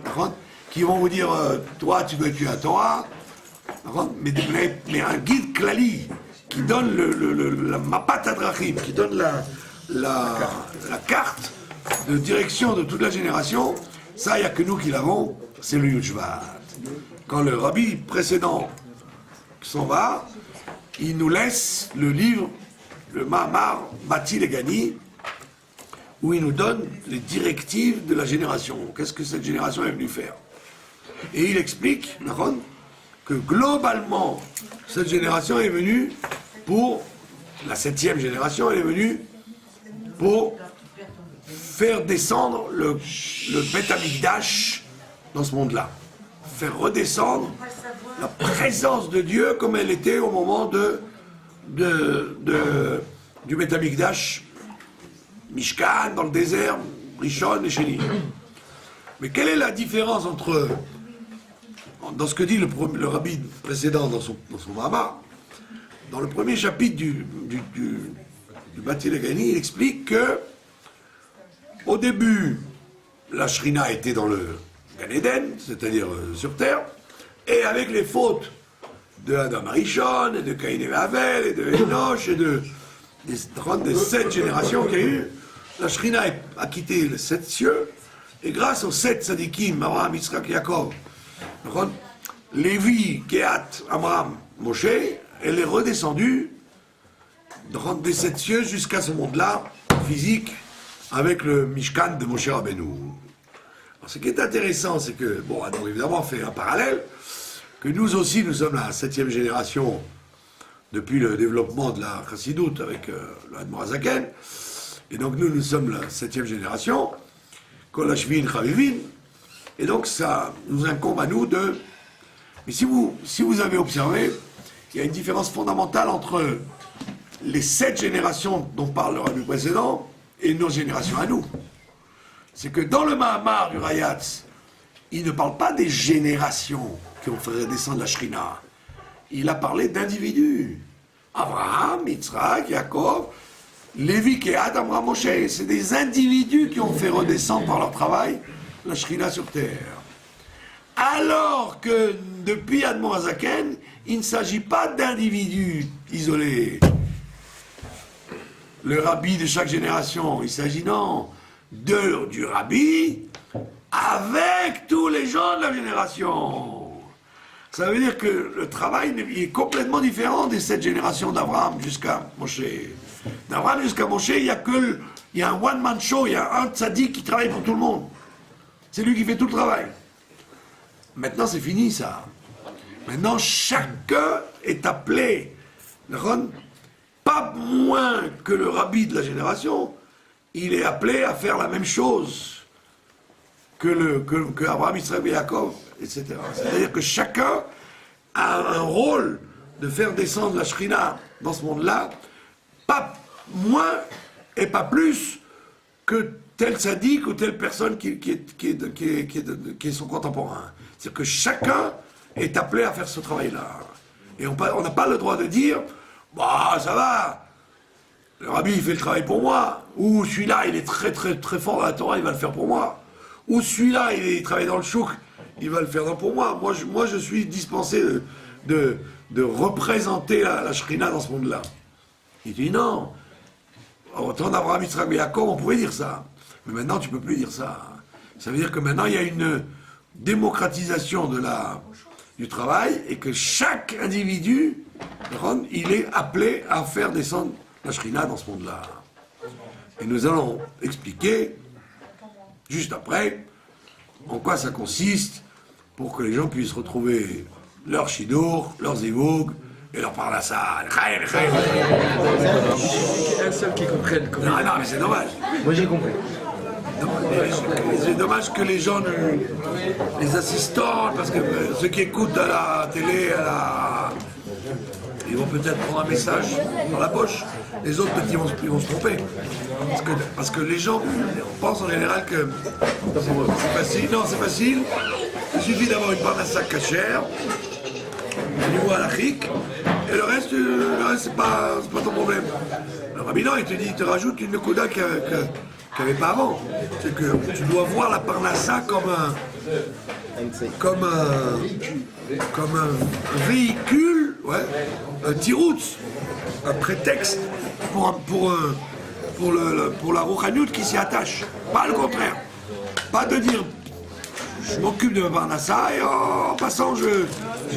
qui vont vous dire toi, tu dois étudier la Torah, mais un guide klali qui donne la mapat adrachim, qui donne la carte de direction de toute la génération, ça, il n'y a que nous qui l'avons, c'est le Yudshvat. Quand le rabbi précédent s'en va, il nous laisse le livre, le Mahamar Bati Legani, où il nous donne les directives de la génération. Qu'est-ce que cette génération est venue faire? Et il explique, Naron, que globalement, cette génération est venue pour, la 7e génération, elle est venue pour faire descendre le Beth Amikdash dans ce monde-là. Faire redescendre la présence de Dieu comme elle était au moment du Beth Amikdash, Mishkan, dans le désert, Rishon et Sheni. Mais quelle est la différence entre, dans ce que dit le rabbi précédent dans son Mahamar, dans le premier chapitre du Bati Legani, il explique que au début, la Shrina était dans le Gan Eden, c'est-à-dire sur terre, et avec les fautes de Adam Arishon, et de Caïn et Abel, et de Enoch, et des 7 générations qu'il y a eu, la Shrina a quitté les 7 cieux, et grâce aux 7 Sadikim, Abraham, Yitzhak, Yaakov, Lévi, Kehat, Amram, Moshe, elle est redescendue des 7 cieux jusqu'à ce monde-là, physique, avec le Mishkan de Moshe Rabbeinu. Alors, ce qui est intéressant, c'est que, bon, on a évidemment fait un parallèle, que nous aussi, nous sommes la 7e génération depuis le développement de la Chassidoute avec le Admor HaZaken, et donc nous sommes la 7e génération, Kol Hashvin Chavivin, et donc ça nous incombe à nous de... Mais si vous avez observé, il y a une différence fondamentale entre les 7 générations dont parle le rabbi précédent et nos générations à nous. C'est que dans le Mahamar du Rayatz, il ne parle pas des générations qui ont fait redescendre la Shrina. Il a parlé d'individus. Abraham, Yitzhak, Yaakov, Lévi, Kehat, Amram, Moshe. C'est des individus qui ont fait redescendre par leur travail la Shrina sur terre. Alors que depuis Admor HaZaken, il ne s'agit pas d'individus isolés. Le rabbi de chaque génération, il s'agit non du rabbi avec tous les gens de la génération. Ça veut dire que le travail est complètement différent des 7 générations d'Abraham jusqu'à Moshe. D'Abraham jusqu'à Moshe, il y a un one-man show, il y a un tzaddik qui travaille pour tout le monde. C'est lui qui fait tout le travail. Maintenant, c'est fini ça. Maintenant, chacun est appelé, pas moins que le rabbi de la génération, il est appelé à faire la même chose que Abraham, Israël et Yaakov, etc. C'est-à-dire que chacun a un rôle de faire descendre la Shrina dans ce monde-là, pas moins et pas plus que tel sadique ou telle personne qui est son contemporain. C'est-à-dire que chacun est appelé à faire ce travail-là. Et on n'a pas le droit de dire bah, ça va, le rabbi il fait le travail pour moi, ou celui-là il est très très très fort dans la Torah, il va le faire pour moi, ou celui-là il travaille dans le chouk, il va le faire pour moi. Moi je suis dispensé de représenter la Shrina dans ce monde-là. Il dit non, au temps d'Abraham, Yitzhak et Yaakov, on pouvait dire ça, mais maintenant tu peux plus dire ça. Ça veut dire que maintenant il y a une démocratisation du travail et que chaque individu, il est appelé à faire descendre la Shrina dans ce monde-là. Et nous allons expliquer, juste après, en quoi ça consiste pour que les gens puissent retrouver leur Shidour, leur Zivug et leur Parnassa. Un seul qui comprenne. Non, mais c'est dommage. Moi j'ai compris. C'est dommage que les gens, les assistants, parce que ceux qui écoutent à la télé, ils vont peut-être prendre un message dans la poche. Les autres, peut-être, ils vont se tromper. Parce que les gens pensent en général que c'est facile. Non, c'est facile. Il suffit d'avoir une parnassa cachère, du niveau halachique, et le reste c'est pas ton problème. Le rabbi, non, il te rajoute une nekuda qu'il n'y avait pas avant. C'est que tu dois voir la parnassa comme un véhicule, ouais, un tirout, un prétexte pour pour la Rouhanout qui s'y attache. Pas le contraire. Pas de dire je m'occupe de ma Parnassa et en passant, si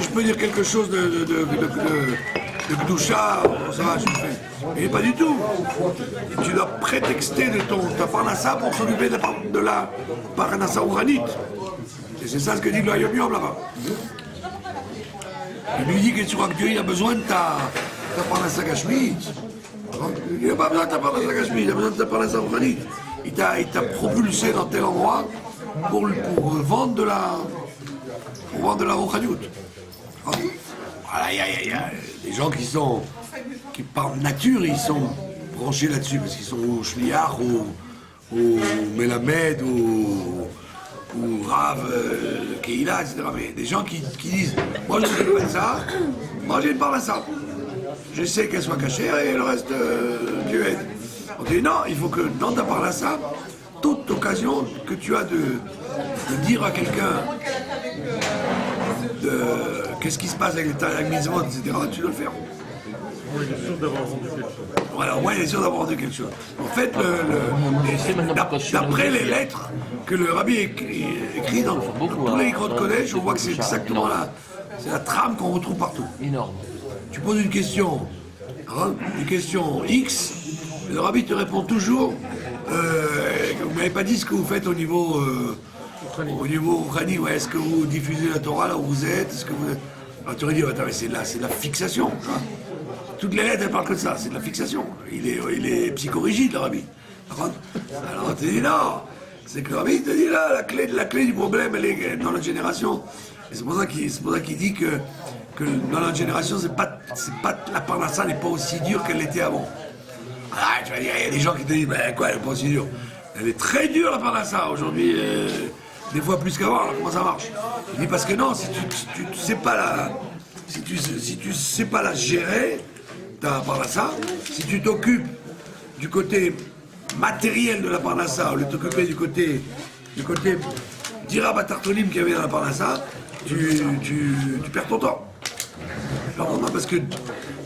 je peux dire quelque chose de Gdoucha, ça va, je le fais. Mais pas du tout. Tu dois prétexter de ta Parnassa pour s'occuper de la Parnassa Rouhanite. Et c'est ça ce que dit le Hayom Yom là-bas. Il lui dit que tu crois que Dieu il a besoin de ta Parnassa Gashmit. Il n'a pas besoin de ta Parnassa Gashmit, il a besoin de ta Parnassa Rouhanite. Il t'a propulsé dans tel endroit pour vendre de la Rouhanout. Voilà, il y a des gens qui par nature, ils sont branchés là-dessus, parce qu'ils sont au Shliach, ou Melamed, ou Rav, Keila, etc. Mais des gens qui disent, moi je ne fais pas ça, moi j'ai une part à ça. Je sais qu'elle soit cachée et le reste, Dieu aide. On dit non, il faut que dans ta part à ça, toute occasion que tu as de dire à quelqu'un qu'est-ce qui se passe avec les mitzvot, etc., tu dois le faire. On est sûr d'avoir vendu quelque chose. Voilà, au moins il est sûr d'avoir vendu quelque chose. En fait, d'après les lettres que le rabbi écrit dans tous les livres de collège, on voit que c'est exactement là. C'est la trame qu'on retrouve partout. Énorme. Tu poses une question X, le rabbi te répond toujours vous m'avez pas dit ce que vous faites au niveau Rouhani, ouais, est-ce que vous diffusez la Torah là où vous êtes, est-ce que vous êtes... Alors tu aurais dit, attends, mais c'est de la fixation. Hein. Toutes les lettres, elles parlent que de ça, c'est de la fixation. Il est psychorigide, le rabbi. Alors tu dis non, c'est que le rabbi te dit là, la clé du problème, elle est dans notre génération. Et c'est pour ça qu'il dit que dans notre génération, c'est pas la parnassa n'est pas aussi dure qu'elle l'était avant. Ah, tu vas dire, il y a des gens qui te disent, ben quoi, elle est pas aussi dure. Elle est très dure la parnassa aujourd'hui, des fois plus qu'avant. Alors comment ça marche? Il dit parce que non, si tu sais pas la gérer, ta parnassa, si tu t'occupes du côté matériel de la parnassa, au lieu de t'occuper du côté d'Ira Batartonim qu'il y avait dans la parnassa, tu perds ton temps. Parce que,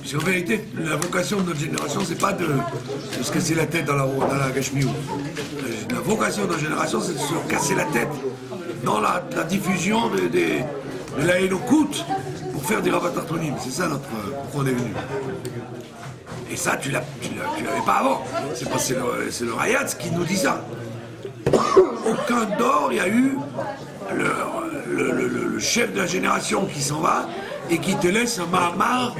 puisqu'en vérité, la vocation de notre génération, c'est pas de se casser la tête dans la Gashmiou. La vocation de notre génération, c'est de se casser la tête dans la diffusion de la Elokut pour faire des rabatartonim. C'est ça pourquoi on est venu. Et ça, tu l'avais pas avant. C'est le Rayatz qui nous dit ça. Aucun d'or, il y a eu le chef de la génération qui s'en va et qui te laisse un mahamar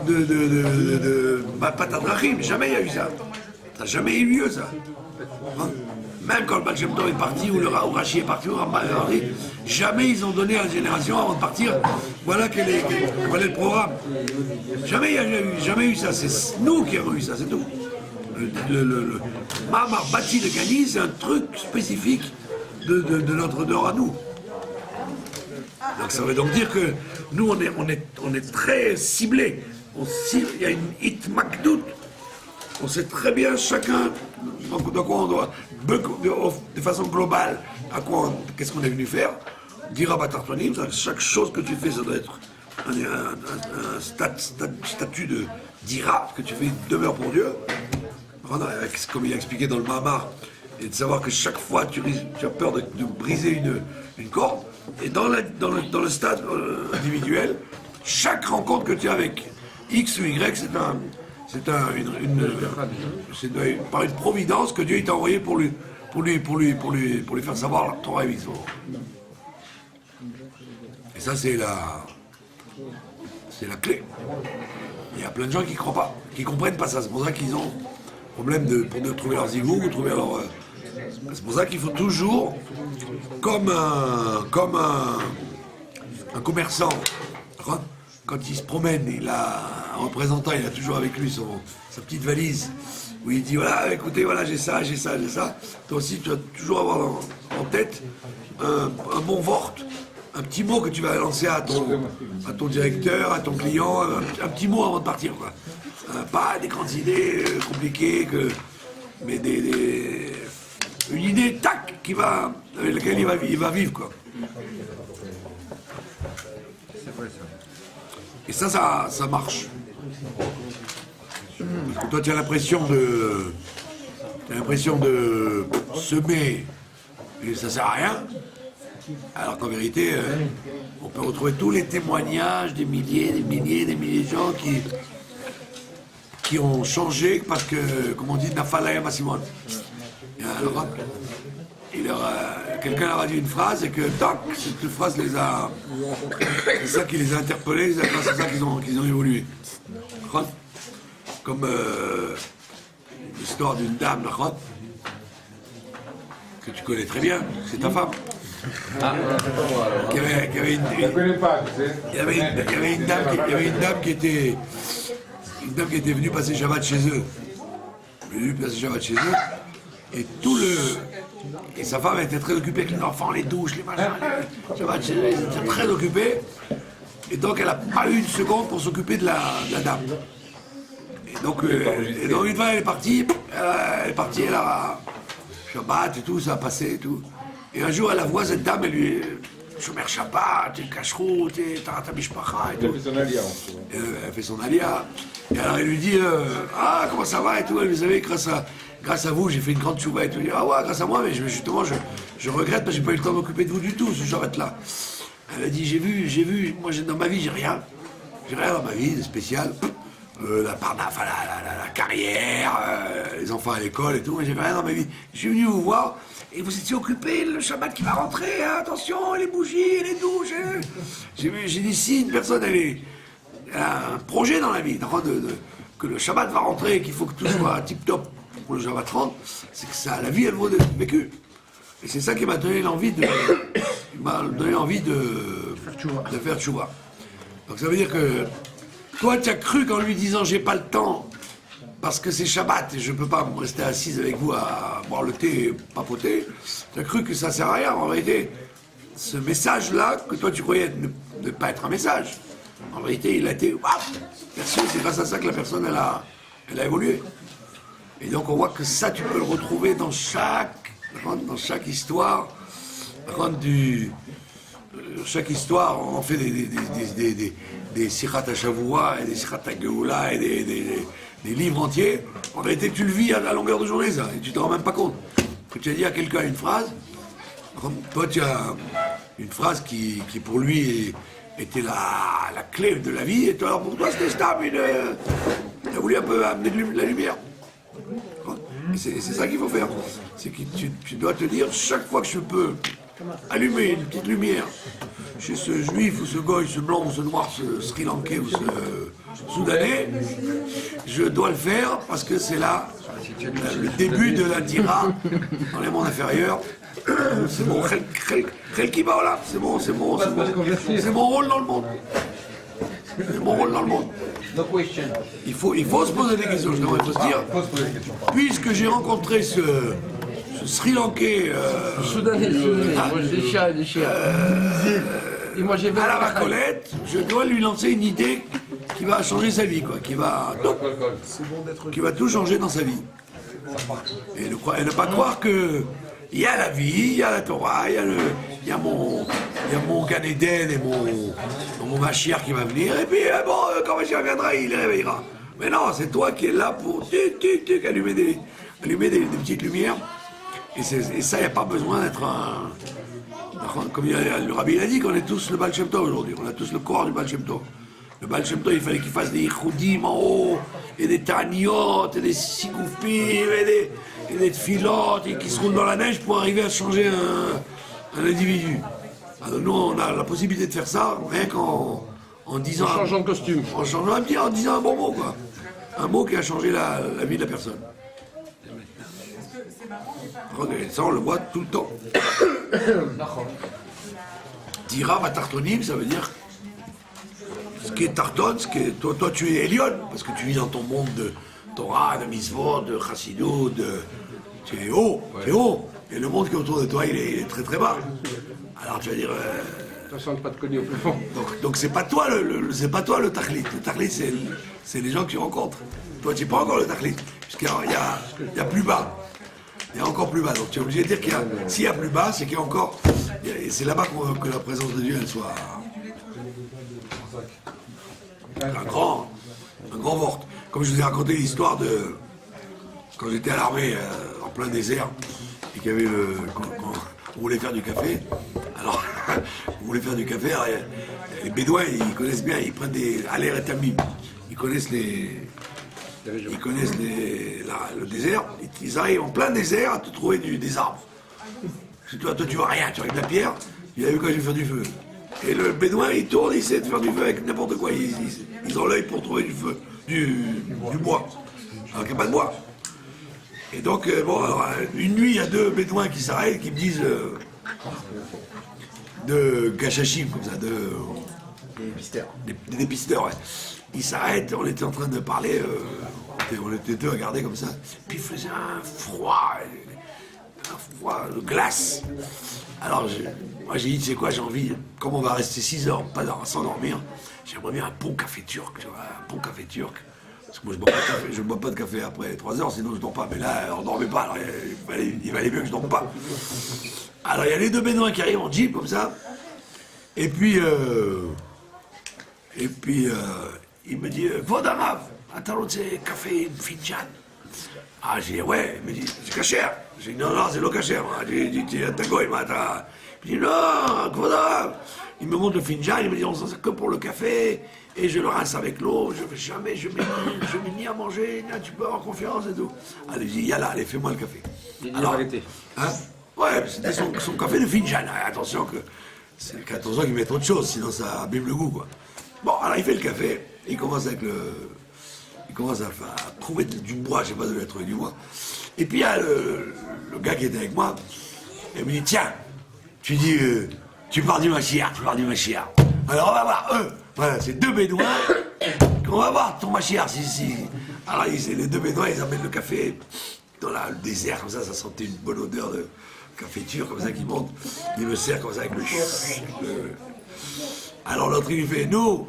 de Patadrachim. Jamais il y a eu ça. Ça n'a jamais eu lieu, ça. Même quand le Baal Shem Tov est parti, ou Rashi est parti, ou Rambam est parti, jamais ils ont donné à la génération avant de partir, voilà quel est le programme. Jamais il n'y a jamais eu ça. C'est nous qui avons eu ça, c'est tout. Le Mahamar Bati de Gani, c'est un truc spécifique de notre dehors à nous. Donc ça veut donc dire que nous, on est très ciblés. Il y a une hit makdout. On sait très bien chacun de quoi on doit, de façon globale, qu'est-ce qu'on est venu faire. Dira Batartonim, chaque chose que tu fais, ça doit être un statut d'ira, que tu fais une demeure pour Dieu. Comme il a expliqué dans le Mahamar, et de savoir que chaque fois tu as peur de briser une corde. Et dans le stade individuel, chaque rencontre que tu as avec X ou Y, c'est par une providence que Dieu t'a envoyé pour lui faire savoir la Torah et Mitzvot. Et ça, c'est la clé. Il y a plein de gens qui ne croient pas, qui ne comprennent pas ça. C'est pour ça qu'ils ont problème pour trouver leur zigou ou trouver leur... C'est pour ça qu'il faut toujours, comme un commerçant, quand il se promène, un représentant, il a toujours avec lui sa petite valise, où il dit, voilà, écoutez, voilà, j'ai ça. Toi aussi, tu vas toujours avoir en tête un bon vort, un petit mot que tu vas lancer à ton directeur, à ton client, un petit mot avant de partir, quoi. Pas des grandes idées compliquées, mais une idée, tac, avec laquelle il va vivre, quoi. Et ça marche. Parce que toi, tu as l'impression t'as l'impression de semer et ça sert à rien. Alors qu'en vérité, on peut retrouver tous les témoignages des milliers de gens qui ont changé parce que, comme on dit, Nafalaya Massimon. Quelqu'un leur a dit une phrase et que, tac, cette phrase c'est ça qui les a interpellés, c'est ça qu'ils ont évolué. Comme l'histoire d'une dame, que tu connais très bien, c'est ta femme. Il y avait une dame qui était venue passer Shabbat chez eux. Et et sa femme était très occupée avec les enfants, les douches, les machins, Shabbat chez eux, elle était très occupée. Et donc elle n'a pas eu une seconde pour s'occuper de la dame. Et donc une fois elle est partie, elle a Shabbat et tout, ça a passé et tout. Et un jour, elle la voit, cette dame, elle lui Shomer Shabbat, Kashrut, Tarat Mishpacha et tout. Elle fait son alliance. Elle fait son alia. Et alors, elle lui dit ah, comment ça va et tout. Elle lui dit, vous savez, grâce à vous, j'ai fait une grande chouva et tout. Elle dit, ah ouais, grâce à moi, mais justement, je regrette parce que j'ai pas eu le temps de m'occuper de vous du tout, ce Shabbat-là. Elle a dit, j'ai vu, moi, dans ma vie, j'ai rien. J'ai rien dans ma vie de spécial. La carrière, les enfants à l'école et tout, mais j'ai rien dans ma vie. Je suis venu vous voir et vous étiez occupé, le Shabbat qui va rentrer, hein, attention, les bougies, les douches. J'ai dit, si une personne elle a un projet dans la vie, que le Shabbat va rentrer et qu'il faut que tout soit tip-top pour le Shabbat rentre, c'est que ça, la vie elle vaut d'être vécue. Et c'est ça qui m'a donné l'envie de faire tchouva. Donc ça veut dire que toi, tu as cru qu'en lui disant j'ai pas le temps, parce que c'est Shabbat et je peux pas rester assise avec vous à boire le thé et papoter, tu as cru que ça sert à rien. En réalité, ce message-là, que toi tu croyais ne pas être un message, en réalité, il a été perçu. C'est grâce à ça que la personne, elle a évolué. Et donc, on voit que ça, tu peux le retrouver dans chaque histoire. Chaque histoire, on fait des Sichat HaShavua et des Sichat HaGeula et des livres entiers. En réalité, tu le vis à longueur de journée, ça, et tu te rends même pas compte. Que tu as dit à quelqu'un une phrase, toi, tu as une phrase qui pour lui était la clé de la vie, et toi, alors pour toi, c'était stable, tu as voulu un peu amener de la lumière. C'est ça qu'il faut faire. C'est que tu dois te dire, chaque fois que je peux allumer une petite lumière chez ce juif ou ce goy, ce blanc ou ce noir, ce sri lankais ou ce soudanais, je dois le faire parce que c'est là le début de la dira dans les mondes inférieurs. C'est mon Khelki Baolam, c'est mon rôle dans le monde. C'est mon rôle dans le monde. Il faut se poser des questions, il faut se dire, puisque j'ai rencontré ce Sri Lankais à la Racolette, je dois lui lancer une idée qui va changer sa vie, quoi, qui va tout changer dans sa vie. Et ne pas croire que il y a la vie, il y a la Torah, il y a mon Gan Eden et mon Mashiach qui va venir, et puis quand Mashiach viendra, il les réveillera. Mais non, c'est toi qui es là pour allumer des petites lumières. Et ça, il n'y a pas besoin d'être un... Comme le rabbi a dit qu'on est tous le Baal Shem Tov aujourd'hui, on a tous le corps du Baal Shem Tov. Le Baal Shem Tov, il fallait qu'il fasse des Yichoudim en haut, et des Taniot, et des Sikoufim, et des Tfilot, et qui se roulent dans la neige pour arriver à changer un individu. Alors nous, on a la possibilité de faire ça, rien qu'en disant... En changeant de costume. En disant un bon mot, quoi. Un mot qui a changé la vie de la personne. Ça, on le voit tout le temps. Dira va tartonim, ça veut dire ce qui est tarton, toi tu es Elion, parce que tu vis dans ton monde de Torah, de Mitzvot, de Chassidut, tu es haut, et le monde qui est autour de toi, il est très très bas. Alors tu vas dire... Ça sent pas de connu au plus fond. Donc c'est pas toi c'est pas toi le tachlit. Le tachlit, c'est les gens que tu rencontres. Toi, tu n'es pas encore le tachlit, puisqu'il y a plus bas. Il y a encore plus bas. Donc tu es obligé de dire s'il y a plus bas, c'est qu'il y a encore... Et c'est là-bas que la présence de Dieu, elle soit... Un grand vort. Comme je vous ai raconté l'histoire de... Quand j'étais à l'armée en plein désert, et qu'il y avait quand on voulait faire du café, alors on voulait faire du café, alors, les Bédouins ils connaissent bien, ils prennent des Aller et Tamim, ils connaissent le désert, ils arrivent en plein désert à te trouver des arbres. Parce que toi tu vois rien, tu vois avec de la pierre, il a vu quand je vais faire du feu. Et le Bédouin il tourne, il essaie de faire du feu avec n'importe quoi, ils ont l'œil pour trouver du feu, du bois, alors qu'il n'y a pas de bois. Et donc, bon, alors, une nuit, il y a deux Bédouins qui s'arrêtent, qui me disent de gachachim, comme ça, des dépisteurs, ouais. Ils s'arrêtent, on était en train de parler, on était deux à regarder comme ça, puis il faisait un froid de glace. Alors, moi j'ai dit, tu sais quoi, j'ai envie, comme on va rester 6 heures, pas sans dormir, j'aimerais bien un bon café turc, tu vois, un bon café turc. Parce que moi je ne bois pas de café après 3 heures, sinon je ne dors pas. Mais là, on ne dormait pas, alors il valait mieux que je ne dorme pas. Alors il y a les deux Bédouins qui arrivent en jeep comme ça. Et puis il me dit, Vodarav, attends, c'est café finjan. Ah, j'ai dit, ouais, il me dit, c'est caché. J'ai dit, non, c'est le caché. J'ai dit, t'as quoi, il m'a dit, non, Vodarav. Il me montre le finjan, il me dit, on s'en sert que pour le café. Et je le rince avec l'eau, je mets ni à manger, ni à, tu peux avoir confiance et tout. Allez, j'ai dit, yalla, allez, fais-moi le café. Alors, arrêtez. Hein, ouais, c'était son café de finjan. Attention qu'il mette autre chose, sinon ça abîme le goût, quoi. Bon, alors il fait le café, il commence à trouver du bois, je sais pas d'où il a trouvé du bois. Et puis il y a le gars qui était avec moi, il me dit, tiens, tu parles du Mashiach, Alors on va voir eux. Voilà, c'est deux Bédouins. On va voir ton Mashiach si. Alors les deux Bédouins, ils amènent le café dans le désert, comme ça sentait une bonne odeur de café turc, comme ça qui monte. Il me sert comme ça avec le. Alors l'autre il lui fait, nous,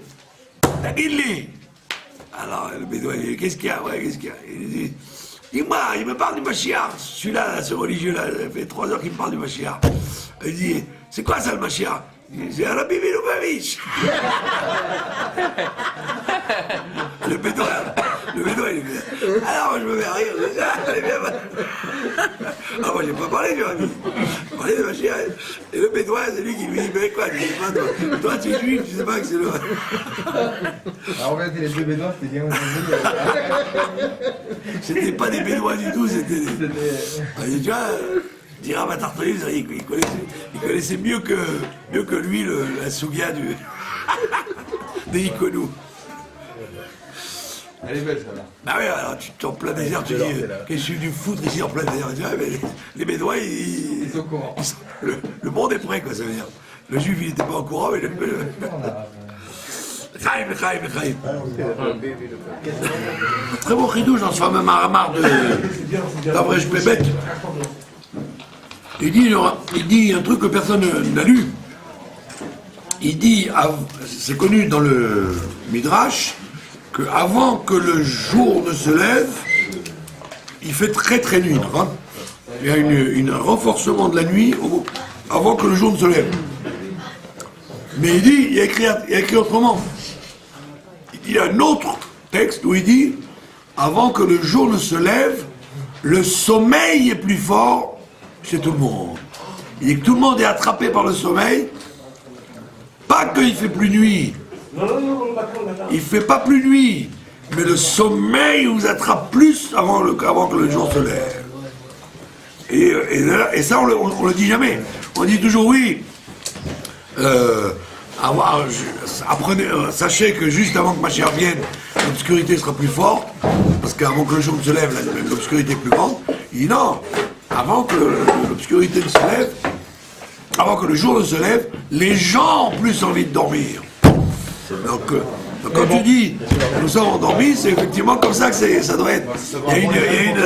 la Guinli. Alors le Bédouin il dit, qu'est-ce qu'il y a? Ouais, qu'est-ce qu'il y a? Il dit, dis-moi, il me parle du Mashiach. Celui-là, ce religieux-là, ça fait 3 heures qu'il me parle du Mashiach. Il dit, c'est quoi ça le Mashiach? C'est Rabbi Milubavitch. Le Bédouin, il dit, alors moi je me mets à rire, ah moi j'ai pas parlé du Rabbi, j'ai parlé de Mashiach. Et le Bédouin, c'est lui qui lui dit, mais quoi, je dis pas, toi tu es juif, tu sais pas que c'est le... Alors en fait les deux Bédouins c'était bien entendu. C'était pas des Bédouins du tout, c'était des... Tu vois, Dira Matartoli, il connaissait mieux que lui la Sougia des Ikonou. Elle est belle celle-là. Bah oui, alors tu es en plein désert, tu dis, qu'est-ce que je suis du foutre ici en plein désert? Tu dis, ouais, mais les Bédouins, ils sont au courant. Le monde est prêt, quoi, ça veut dire. Le juif, il n'était pas au courant, mais Chaim. Très bon ridouche dans ce fameux Maramar d'après je bête. Il dit un truc que personne n'a lu. Il dit, c'est connu dans le Midrash, qu'avant que le jour ne se lève, il fait très très nuit. Hein. Il y a un renforcement de la nuit avant que le jour ne se lève. Mais il dit, il a écrit autrement. Il y a un autre texte où il dit, avant que le jour ne se lève, le sommeil est plus fort chez tout le monde. Il dit que tout le monde est attrapé par le sommeil, pas qu'il fait plus nuit. Il fait pas plus nuit, mais le sommeil vous attrape plus avant que le jour se lève. Et ça, on le dit jamais. On dit toujours oui. Sachez que juste avant que ma chère vienne, l'obscurité sera plus forte, parce qu'avant que le jour ne se lève, l'obscurité est plus grande. Il dit non, avant que l'obscurité ne se lève, avant que le jour ne se lève, les gens ont plus envie de dormir. Donc quand tu dis nous sommes endormis, c'est effectivement comme ça que ça doit être. Il y a une.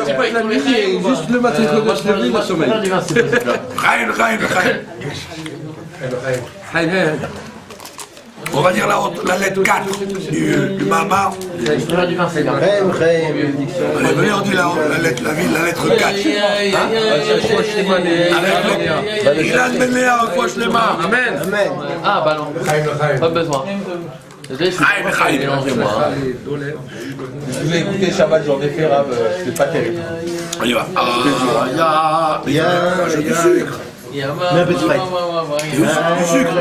C'est pas la nuit, juste le matin quand on se lève, le sommeil. On va dire la lettre 4 du Mahamar. L'histoire du vin, c'est bien. Allez, venez, on dit la lettre 4. Il a de Benléa, Foch Lema. Amen. Ah bah non, pas besoin. Chaim, Chaim. Mélangez-moi. Je vous ai écouté Shabbat, j'en ai fait, Rav, c'était pas terrible. On y va. Il y a du sucre. Du sucre.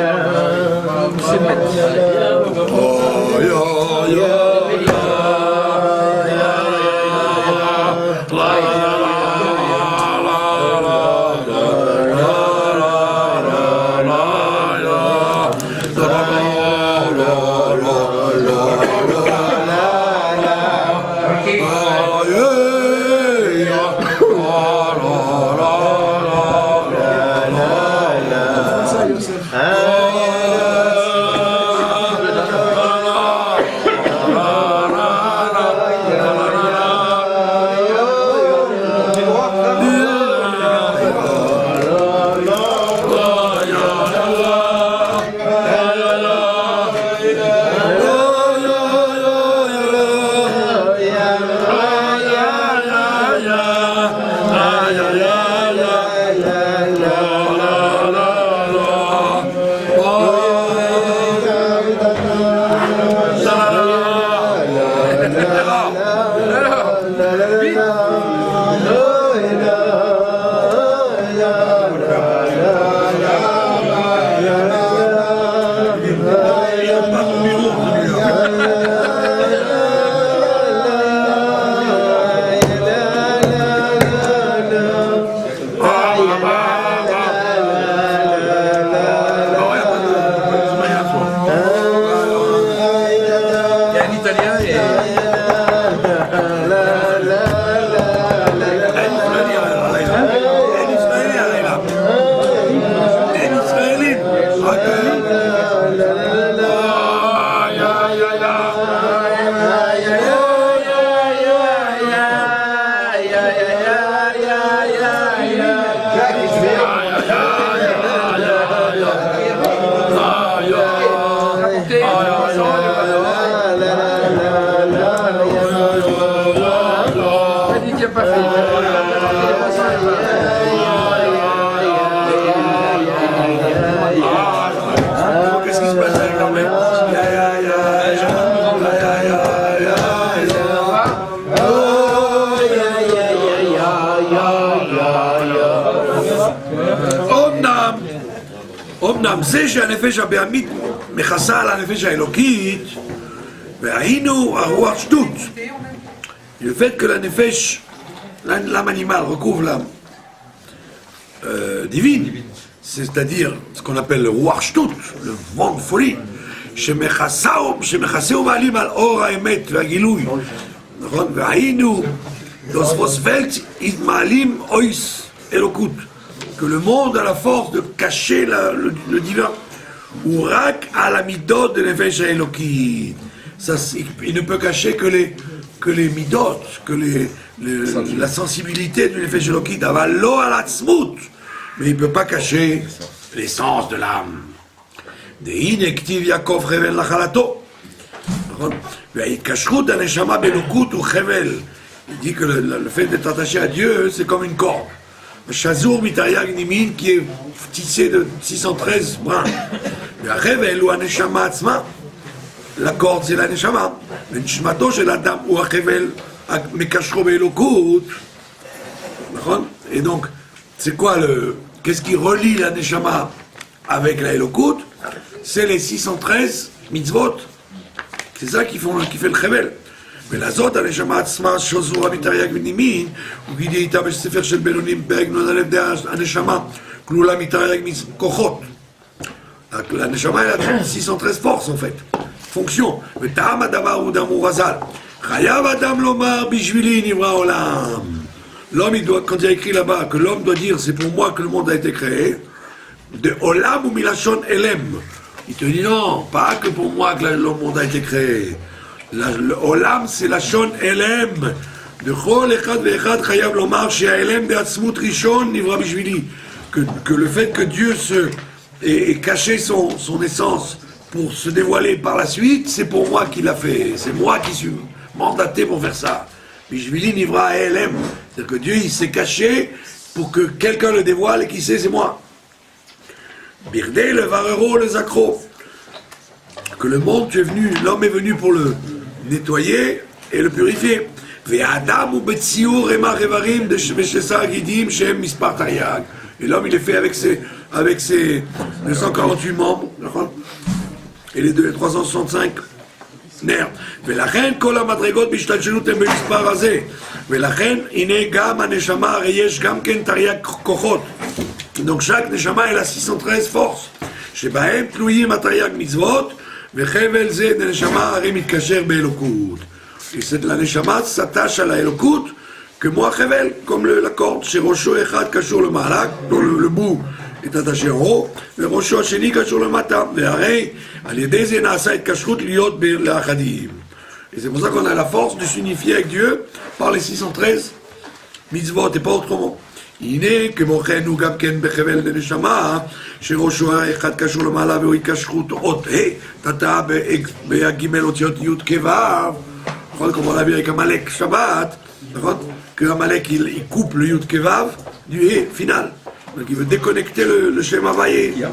Qu'est-ce qui se passe avec l'armée? אמנם זה שהנפש הבהמית מכסה על הנפש האלוקית והיינו הרוח שטות. Le fait que la nefesh, l'âme animale recouvre l'âme divine, c'est-à-dire ce qu'on appelle le roi shtout, le vent de folie, שמכסהו מעלים על אור האמת והגילוי, נכון? והיינו דוספוספלט מעלים אויס אלוקות, que le monde a la force de cacher le divin, ou rak à la midot de nefesh haelokit. Il ne peut cacher que les midot, la sensibilité du nefesh haelokit, avalo al atzmut, mais il ne peut pas cacher l'essence de l'âme. Deine ktiv Yaakov chevel lachalato. וההתקשרות הנשמה באלוקות הוא חבל. Il dit que le fait d'être attaché à Dieu, c'est comme une corde. Chazour mitariag nimin qui est tissé de 613 brins. והחבל הוא הנשמה עצמה. La corde c'est la neshama. ונשמתו של האדם הוא החבל מקשרו באלוקות. נכון? Et donc, c'est quoi qu'est-ce qui relie la neshama avec la elokut? C'est les 613 mitzvot. C'est ça qui fait le חבל. ולזאת הנשמה עצמה שזורה מתרי"ג ונימין, וגידי איתה בספר של בינונים פרק נ"א דעה הנשמה כלולה מתרי"ג כוחות. La neshama elle a 613 forces en fait, fonctions. וטעם הדבר הוא דאמרו רז"ל, חייב אדם לומר בשבילי נברא עולם. L'homme, quand il a écrit là-bas que l'homme doit dire c'est pour moi que le monde a été créé, de olam ou milachon elem. Il te dit non, pas que pour moi que le monde a été créé. Le olam c'est la shon elem. De chol echad ve'echad chayav lomar she'elem be'atzmut rishon nivra bishvili. Que le fait que Dieu ait caché son essence pour se dévoiler par la suite, c'est pour moi qu'il l'a fait. C'est moi qui suis mandaté pour faire ça. Bishvili nivra elem. C'est-à-dire que Dieu il s'est caché pour que quelqu'un le dévoile et qui sait c'est moi. Birdé le varero le zakro. que le monde, l'homme est venu pour le nettoyer et le purifier. Et l'homme, il est fait avec ses 248 membres, et les 365 nerfs. ולכן כל המדרגות בהשתלשלות הם במספר הזה. ולכן הנה גם הנשמה, הרי יש גם כן תרי"ג כוחות. Donc chaque נשמה elle a 613 forces, שבהם תלויים התרי"ג מצוות, וחבל זה לנשמה הרי מתקשר באלוקות. Et la neshama s'attache à la élokut que moi Chevel, comme la corde, chez Rocho Echad Kashur le Malak, dont le bout est attaché en haut, et Rocho Hasheni Kashur le Mata, et Arei, Aliedeze Nasa et Kashrut Liot Be'achadim. Et c'est pour ça qu'on a la force de s'unifier avec Dieu par les 613 mitzvot et pas autrement. הנה כמוכנו גם כן בחבל לנשמה שראשו אחד קשור למעלה והוא התקשרות אות ה' תתה בגימל אותיות י' כו' comme on l'a vu avec Amalek Shabbat, que Amalek il coupe le Yud Kevav du He final. Donc il veut déconnecter le Shem Havaïe,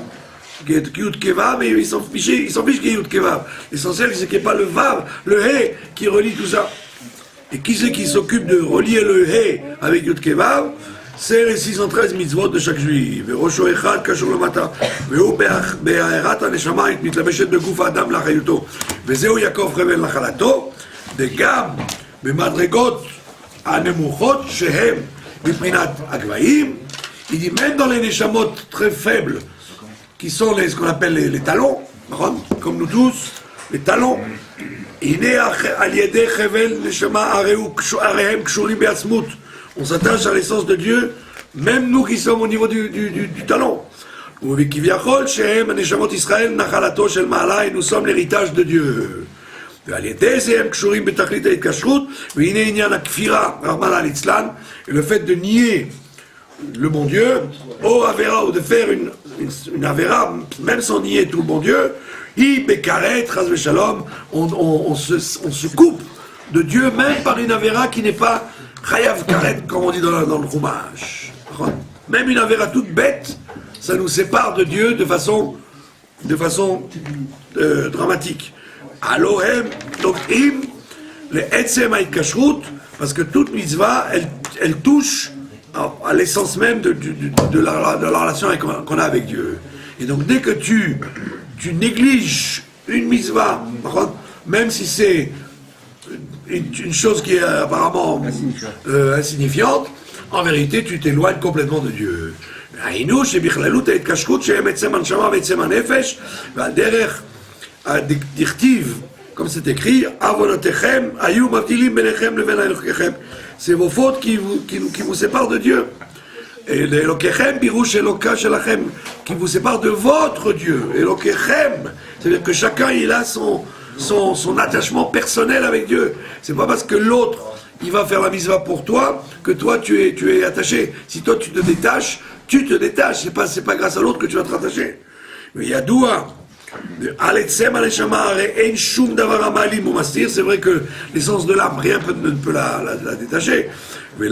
qui est Yud Kevav, mais il s'en fiche qu'il y ait Yud Kevav. L'essentiel c'est qu'il n'y ait pas le Vav, le He qui relie tout ça. Et qui c'est qui s'occupe de relier le He avec Yud Kevav? C'est les 613 mitzvot de chaque juif. וראשו אחד קשור למטה, והוא בהארת הנשמה מתלבשת בגוף האדם לאחריותו. וזהו יעקב חבל נחלתו. וגם במדרגות הנמוכות שהם מבחינת הגבהים, il dit même dans les neshamot très faibles, qui sont ce qu'on appelle les talons, comme nous tous, les talons, הנה על ידי חבל נשמה הריהם קשורים בעצמות. On s'attache à l'essence de Dieu, même nous qui sommes au niveau du talon. וכביכול שהם הנשמות ישראל נחלתו של מעלה, et nous sommes l'héritage de Dieu. ועל ידי זה הם קשורים בתכלית ההתקשרות, והנה עניין הכפירה, רחמנא ליצלן, et le fait de nier le bon Dieu, ou avéra, ou de faire une avéra, même sans nier tout le bon Dieu, hi bekaret, chas v'shalom, on se coupe de Dieu, même par une avéra qui n'est pas chayav karet, comme on dit dans le Chumash. Même une avéra toute bête, ça nous sépare de Dieu de façon dramatique. Alohem, donc im, le etzem ha'ikashrut, parce que toute mitzvah, elle touche à l'essence même de la relation qu'on a avec Dieu. Et donc dès que tu négliges une mitzvah, même si c'est une chose qui est apparemment insignifiante, en vérité tu t'éloignes complètement de Dieu. היינו שבכללות ההתקשרות שהם עצם הנשמה ועצם הנפש ועל דרך דכתיב, comme c'est écrit, עוונותיכם היו מבדילים ביניכם לבין אלוקיכם. C'est vos fautes qui vous séparent de Dieu. Et לאלוקיכם פירוש אלוקה שלכם, qui vous sépare de votre Dieu. אלוקיכם, c'est-à-dire que chacun il a son attachement personnel avec Dieu. C'est pas parce que l'autre il va faire la mitzvah pour toi que toi tu es attaché. Si toi tu te détaches, c'est pas grâce à l'autre que tu vas te rattacher. Mais Yadoua, c'est vrai que l'essence de l'âme, rien ne peut la détacher. C'est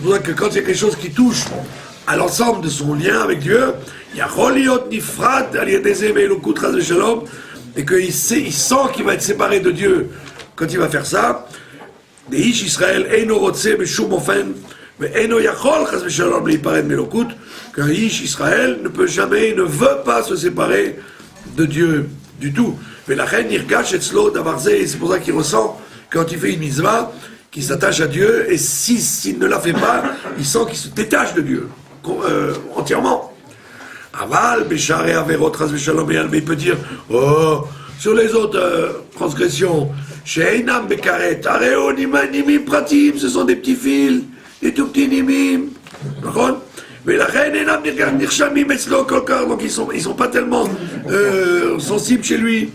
pour ça que quand il y a quelque chose qui touche à l'ensemble de son lien avec Dieu, et qu'il sent qu'il va être séparé de Dieu quand il va faire ça, דאיש ישראל אינו רוצה בשום אופן ואינו יכול חס ושלום להיפרד מאלוקות, car איש ישראל ne peut jamais, ne veut pas se séparer de Dieu du tout. ולכן נרגש אצלו דבר זה, et c'est pour ça qu'il ressent quand il fait une mitzvah qu'il s'attache à Dieu, et s'il ne la fait pas, il sent qu'il se détache de Dieu entièrement. Aval bécharé averot חס ושלום, mais il peut dire sur les autres transgressions, Sheinam Bekaret, Areo Nimim Pratim, ce sont des petits fils, des tout petits Nimim. Mais la reine Enam Nirshamim Etzlo Kolkar, donc ils sont pas tellement sensibles chez lui.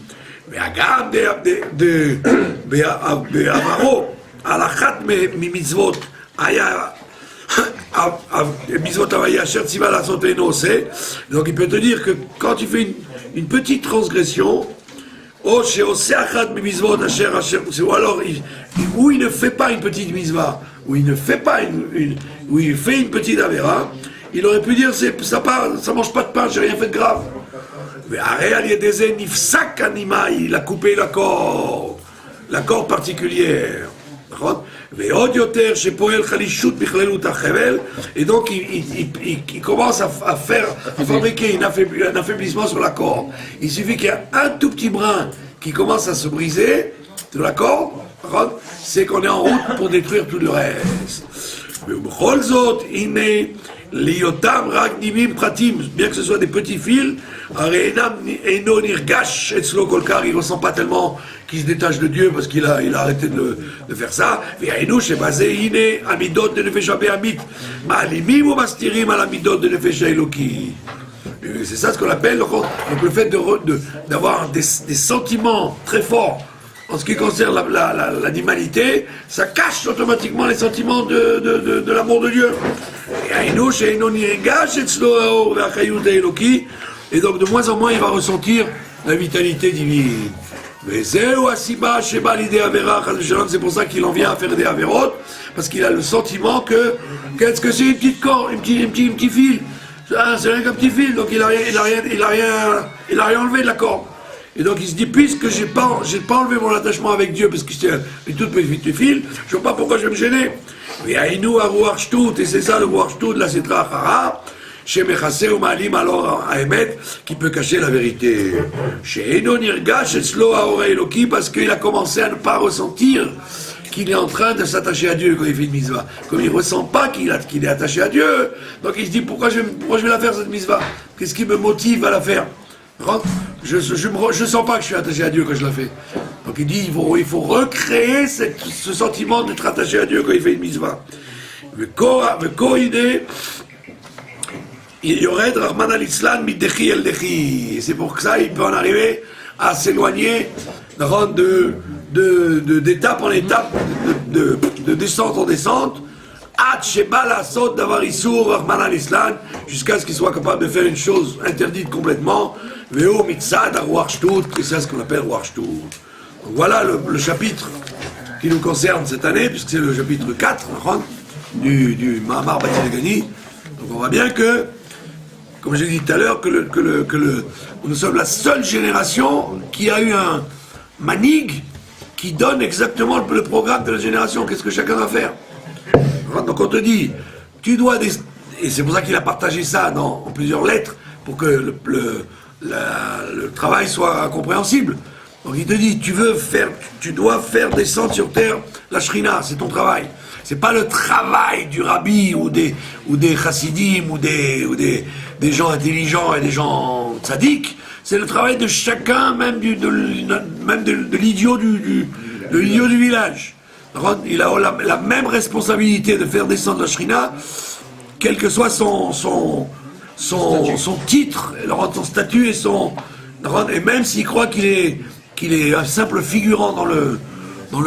Mais Agam de Avaro, Alachat Mimitzvot, Aya. Mitzvot Avaya Asher Tziva la Soteno, c'est. Donc il peut te dire que quand tu fais une petite transgression, ou alors où il ne fait pas une petite mitzvah, où il ne fait pas où il fait une petite avéra, il aurait pu dire ça mange pas de pain, j'ai rien fait de grave. Mais Ariel Yedeze Nifsak Anima, il a coupé la corde particulière. Et donc il commence à fabriquer un affaiblissement sur la corde. Il suffit qu'il y ait un tout petit brin qui commence à se briser de la corde, c'est qu'on est en route pour détruire tout le reste. Bien que ce soit des petits fils, il ne ressent pas tellement qu'il se détache de Dieu parce qu'il a arrêté de faire ça. C'est ça ce qu'on appelle donc le fait d'avoir des sentiments très forts en ce qui concerne l'animalité, ça cache automatiquement les sentiments de l'amour de Dieu. Et donc de moins en moins il va ressentir la vitalité divine. C'est pour ça qu'il en vient à faire des avérotes, parce qu'il a le sentiment que qu'est-ce que c'est une petite corde, un petit fil. C'est rien qu'un petit fil, donc il a rien enlevé de la corde. Et donc il se dit, puisque j'ai pas enlevé mon attachement avec Dieu, parce que c'était une toute petite fil, je ne vois pas pourquoi je vais me gêner. Et c'est ça le Ruach Shtut, la Sitra Achara, chez Mechasé ou Maalim alors à Emet, qui peut cacher la vérité. Chez Eno Nirgash et Slo Aore Eloki, parce qu'il a commencé à ne pas ressentir qu'il est en train de s'attacher à Dieu quand il fait une mitzvah. Comme il ne ressent pas qu'il est attaché à Dieu, donc il se dit, pourquoi je vais la faire cette mitzvah? Qu'est-ce qui me motive à la faire? Je sens pas que je suis attaché à Dieu quand je la fais. Donc il dit, il faut recréer ce sentiment d'être attaché à Dieu quand il fait une mitzvah. Il y aurait Rahman al-Islam midechi el-dechi. C'est pour ça qu'il peut en arriver à s'éloigner d'étape en étape, de descente en descente, jusqu'à ce qu'il soit capable de faire une chose interdite complètement. Veo mitzad Ruach Shtut, et c'est ce qu'on appelle Ruach Shtut. Donc voilà le chapitre qui nous concerne cette année, puisque c'est le chapitre 4 du Mahamar Batilegani. Donc on voit bien que, comme j'ai dit tout à l'heure, nous sommes la seule génération qui a eu un manig qui donne exactement le programme de la génération. Qu'est-ce que chacun doit faire? Donc on te dit, tu dois... Et c'est pour ça qu'il a partagé ça en plusieurs lettres, pour que le travail soit compréhensible. Donc il te dit, tu dois faire descendre sur terre la Shrina, c'est ton travail. C'est pas le travail du rabbi ou des chassidim ou des gens intelligents et des gens tzaddik. C'est le travail de chacun, même de l'idiot du village. Il a la même responsabilité de faire descendre la Shrina, quel que soit son titre, son statut et même s'il croit qu'il est un simple figurant dans le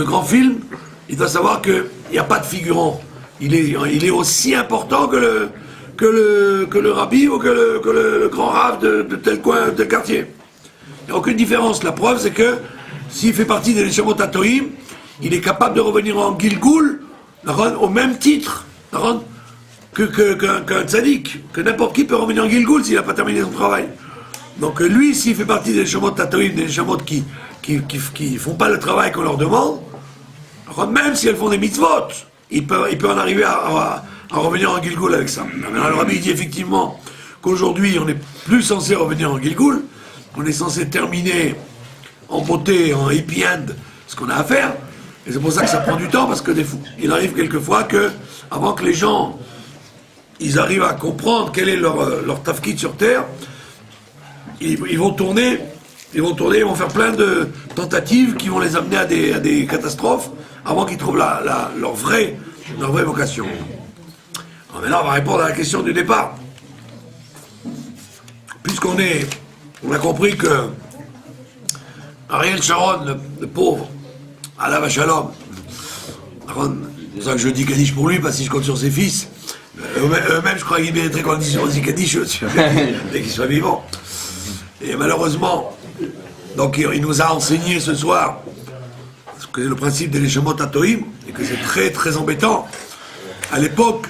grand film, il doit savoir qu'il n'y a pas de figurant. Il est aussi important que le rabbi ou que le grand rave de tel coin, de tel quartier. Il n'y a aucune différence. La preuve, c'est que s'il fait partie des Neshamot HaToim, il est capable de revenir en Gilgul au même titre qu'un tzaddik, que n'importe qui peut revenir en Gilgul s'il n'a pas terminé son travail. Donc lui, s'il fait partie des Neshamot HaToim, des Neshamot qui font pas le travail qu'on leur demande, même si elles font des mitzvot, il peut en arriver à revenir en Gilgul avec ça. Alors le rabbi dit effectivement qu'aujourd'hui on n'est plus censé revenir en Gilgul, on est censé terminer en beauté, en happy end, ce qu'on a à faire. Et c'est pour ça que ça prend du temps, parce que il arrive quelquefois que, avant que les gens ils arrivent à comprendre quel est leur tafkid sur terre, ils vont tourner, ils vont faire plein de tentatives qui vont les amener à des catastrophes avant qu'ils trouvent leur vraie vocation. Alors maintenant, on va répondre à la question du départ. Puisqu'on a compris que Ariel Sharon, le pauvre, Alav Shalom, c'est pour ça que je dis Kaddish pour lui, parce que si je compte sur ses fils, eux-mêmes, je crois qu'ils mériteraient qu'on dise Kaddish dès qu'ils soient vivants. Et malheureusement, donc il nous a enseigné ce soir que c'est le principe des Neshamot HaToim, et que c'est très très embêtant. À l'époque,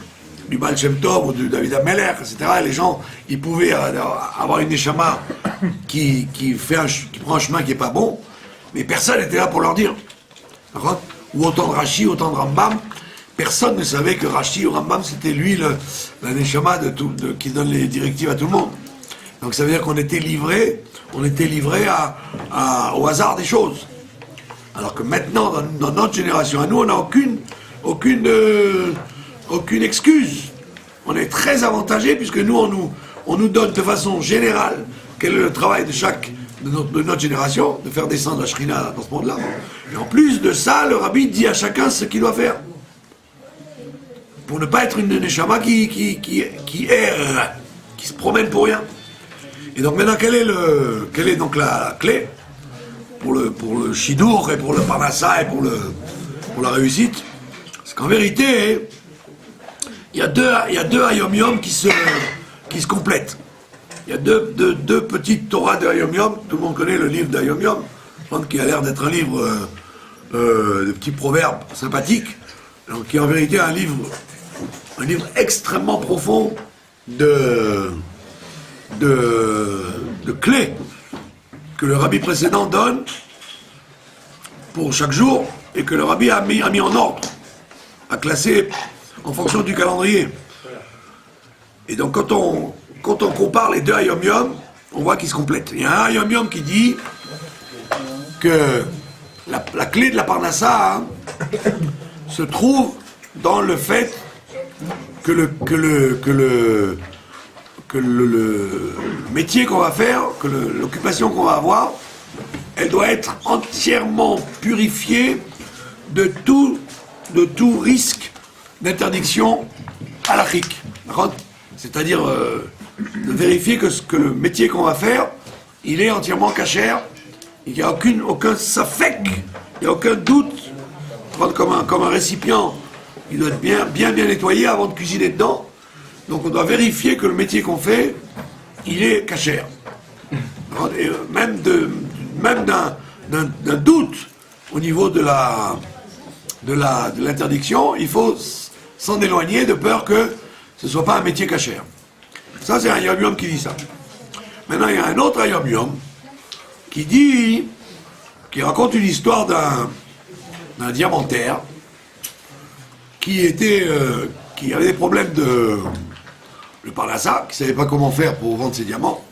du Baal Shem Tov ou du David Ameller, etc. Et les gens, ils pouvaient avoir une neshama qui prend un chemin qui n'est pas bon, mais personne n'était là pour leur dire. D'accord ? Ou autant de Rashi, autant de Rambam, personne ne savait que Rashi ou Rambam, c'était lui la neshama qui donne les directives à tout le monde. Donc ça veut dire qu'on était livré au hasard des choses. Alors que maintenant, dans notre génération, à nous, on n'a aucune excuse. On est très avantagés puisque nous, on nous donne de façon générale quel est le travail de notre génération, de faire descendre la Shrina dans ce monde-là. Et en plus de ça, le rabbi dit à chacun ce qu'il doit faire. Pour ne pas être une neshama qui erre, qui se promène pour rien. Et donc maintenant, quelle est donc la clé pour le shidour et pour le parnassa et pour la réussite? C'est qu'en vérité, il y a deux Hayom Yom qui se complètent. Il y a deux petites Torahs de Hayom Yom. Tout le monde connaît le livre d'Hayom Yom, qui a l'air d'être un livre de petits proverbes sympathiques, donc qui est en vérité un livre extrêmement profond de clés que le rabbi précédent donne pour chaque jour et que le rabbi a mis en ordre, a classé en fonction du calendrier. Et donc quand on compare les deux Hayom Yom, on voit qu'ils se complètent. Il y a un Hayom Yom qui dit que la clé de la Parnassa se trouve dans le fait que le métier qu'on va faire, que l'occupation qu'on va avoir, elle doit être entièrement purifiée de tout risque d'interdiction halachique. C'est-à-dire de vérifier que le métier qu'on va faire, il est entièrement cachère, il n'y a aucun safek, il n'y a aucun doute, comme un récipient, il doit être bien nettoyé avant de cuisiner dedans. Donc on doit vérifier que le métier qu'on fait, il est cachère. Et même d'un doute au niveau de l'interdiction, il faut s'en éloigner de peur que ce ne soit pas un métier cachère. Ça, c'est un Hayom Yom qui dit ça. Maintenant, il y a un autre Hayom Yom qui raconte une histoire d'un diamantaire qui avait des problèmes le parnassa, qui ne savait pas comment faire pour vendre ses diamants.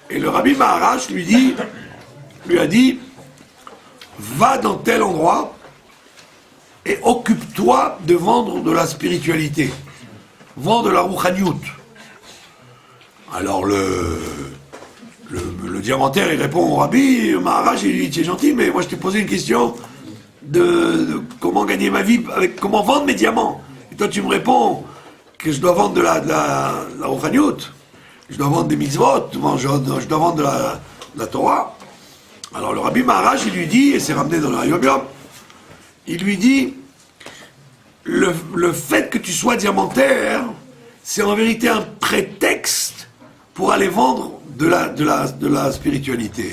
Et le Rabbi Maharaj lui a dit, va dans tel endroit et occupe-toi de vendre de la spiritualité. Vends de la rouchaniout. Alors le diamantaire, il répond au Rabbi Maharaj, il lui dit, tu es gentil, mais moi je t'ai posé une question de comment gagner ma vie, comment vendre mes diamants. Et toi tu me réponds que je dois vendre de la rouchaniout, je dois vendre des mitzvot, je dois vendre de la Torah. Alors le Rabbi Maharaj, il lui dit, et c'est ramené dans le Hayom Yom, il lui dit, le fait que tu sois diamantaire, c'est en vérité un prétexte pour aller vendre de la spiritualité.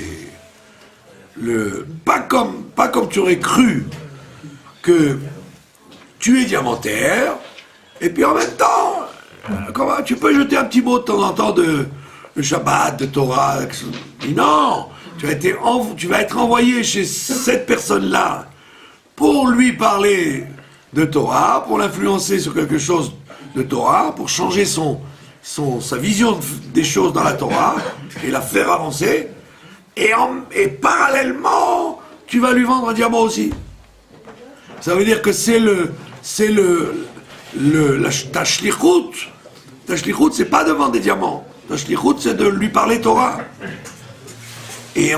Pas comme tu aurais cru que tu es diamantaire, et puis en même temps, tu peux jeter un petit mot de temps en temps de Shabbat, de Torah. Non, tu vas être envoyé chez cette personne-là pour lui parler de Torah, pour l'influencer sur quelque chose de Torah, pour changer sa vision des choses dans la Torah et la faire avancer. Et parallèlement, tu vas lui vendre un diamant aussi. Ça veut dire que ta shlichut. Ta shlichut, c'est pas de vendre des diamants. Ta shlichut, c'est de lui parler Torah. Et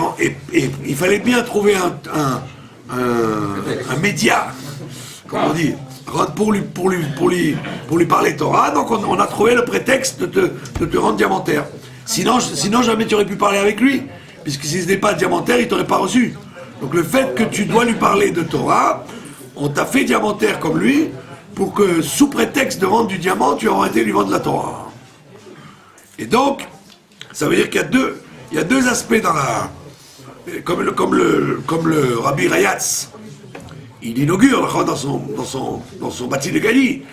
il fallait bien trouver un média, comme on dit, pour lui parler Torah. Donc on a trouvé le prétexte de te rendre diamantaire. Sinon jamais tu aurais pu parler avec lui, puisque si ce n'était pas diamantaire, il t'aurait pas reçu. Donc le fait que tu dois lui parler de Torah, on t'a fait diamantaire comme lui, pour que sous prétexte de vendre du diamant, tu aurais été lui vendre la Torah. Et donc, ça veut dire qu'il y a deux aspects dans comme le Rabbi Rayatz, il inaugure dans son bâti de Gali,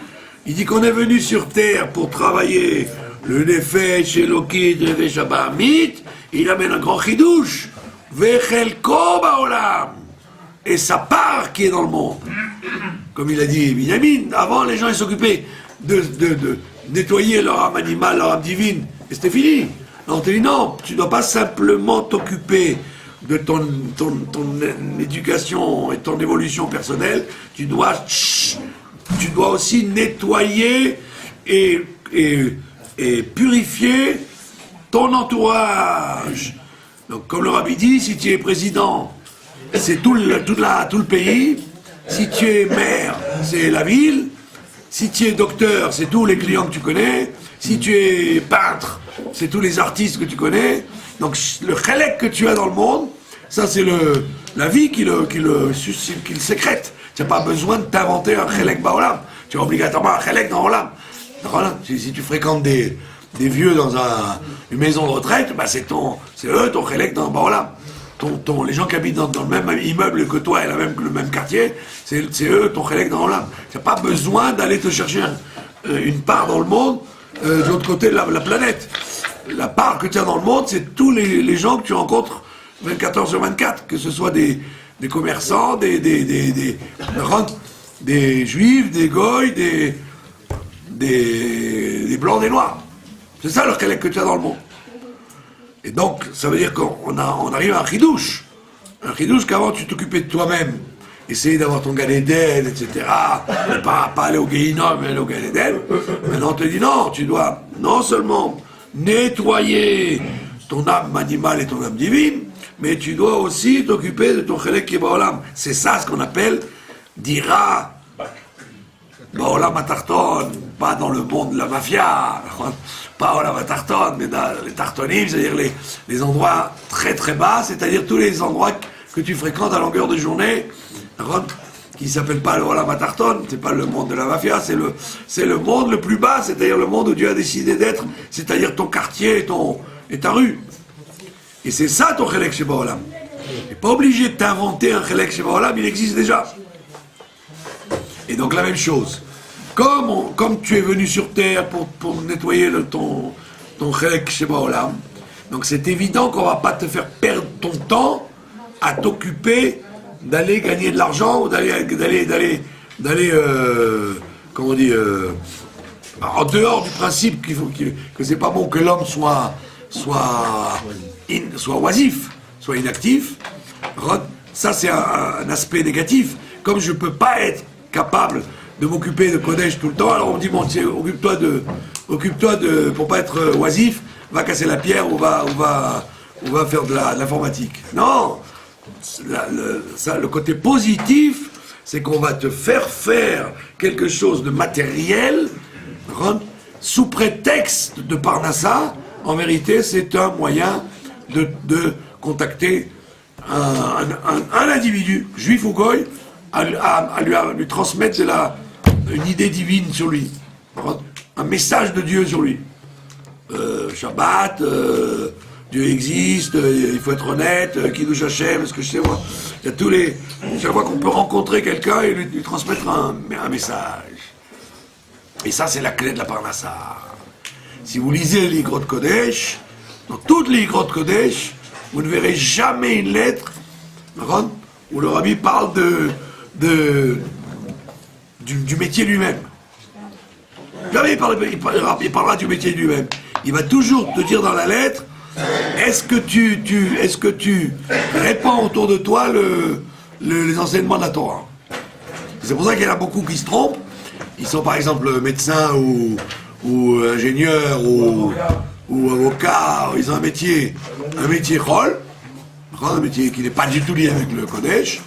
Il dit qu'on est venu sur terre pour travailler le Nefesh, Elokit, Nefesh Abahamit. Il amène un grand chidouche. Vechelko baolam. Et sa part qui est dans le monde. Comme il a dit Binyamin, avant les gens ils s'occupaient de nettoyer leur âme animale, leur âme divine. Et c'était fini. Non, on te dit non, tu ne dois pas simplement t'occuper de ton éducation et ton évolution personnelle. Tu dois aussi nettoyer et purifier ton entourage. Donc, comme le rabbi dit, si tu es président, c'est tout le pays. Si tu es maire, c'est la ville. Si tu es docteur, c'est tous les clients que tu connais. Si tu es peintre, c'est tous les artistes que tu connais. Donc, le chelek que tu as dans le monde, ça, c'est la vie qui le sécrète. Tu n'as pas besoin de t'inventer un chelek baolam. Tu as obligatoirement un chelek dans Olam. Si tu fréquentes des vieux dans une maison de retraite, bah c'est eux ton chelek dans Baolam. Les gens qui habitent dans le même immeuble que toi et le même quartier, c'est eux ton chelek dans Olam. Tu n'as pas besoin d'aller te chercher une part dans le monde de l'autre côté de la planète. La part que tu as dans le monde, c'est tous les gens que tu rencontres 24 heures sur 24, que ce soit des commerçants, des juifs, des goïs, des blancs, des noirs. C'est ça le chelek que tu as dans le monde. Et donc, ça veut dire qu'on arrive à un chidouche. Un chidouche qu'avant tu t'occupais de toi-même, essayer d'avoir ton Gan Eden, etc. Pas aller au Guéhinom, mais aller au Gan Eden. Maintenant on te dit non, tu dois non seulement nettoyer ton âme animale et ton âme divine, mais tu dois aussi t'occuper de ton chelek qui est Baolam. C'est ça ce qu'on appelle dira Baolam Atarton, pas dans le monde de la mafia, pas Baolam Atarton, mais dans les tartonim, c'est-à-dire les endroits très très bas, c'est-à-dire tous les endroits que tu fréquentes à longueur de journée, qui ne s'appelle pas le Baolam Atarton, c'est pas le monde de la mafia, c'est le monde le plus bas, c'est-à-dire le monde où Dieu a décidé d'être, c'est-à-dire ton quartier et ta rue. Et c'est ça ton chelek chez Baolam. Tu n'es pas obligé de t'inventer un chelek chez Baolam, il existe déjà. Et donc la même chose. Comme tu es venu sur terre pour nettoyer ton chelek chez Baolam, donc c'est évident qu'on ne va pas te faire perdre ton temps à t'occuper d'aller gagner de l'argent ou d'aller comment on dit, en dehors du principe que c'est pas bon que l'homme soit oisif, soit inactif. Ça c'est un aspect négatif. Comme je ne peux pas être capable de m'occuper de Kodesh tout le temps, alors on me dit bon tiens, occupe-toi de pour pas être oisif, va casser la pierre ou va faire de l'informatique. Non, le côté positif, c'est qu'on va te faire quelque chose de matériel sous prétexte de Parnassa. En vérité, c'est un moyen de contacter un individu, juif ou goy, à lui transmettre une idée divine sur lui, un message de Dieu sur lui. Shabbat, Dieu existe, il faut être honnête, Kiddush Hashem, ce que je sais moi. Il y a chaque fois qu'on peut rencontrer quelqu'un et lui transmettre un message. Et ça, c'est la clé de la Parnassa. Si vous lisez les Igrot Kodesh, dans toutes les Igrot Kodesh, vous ne verrez jamais une lettre où le rabbi parle du métier lui-même. Jamais il parlera du métier lui-même. Il va toujours te dire dans la lettre, est-ce que tu répands autour de toi les enseignements de la Torah. C'est pour ça qu'il y en a beaucoup qui se trompent. Ils sont par exemple médecins ou ingénieurs ou avocats. Ils ont un métier chol, un métier qui n'est pas du tout lié avec le Kodesh.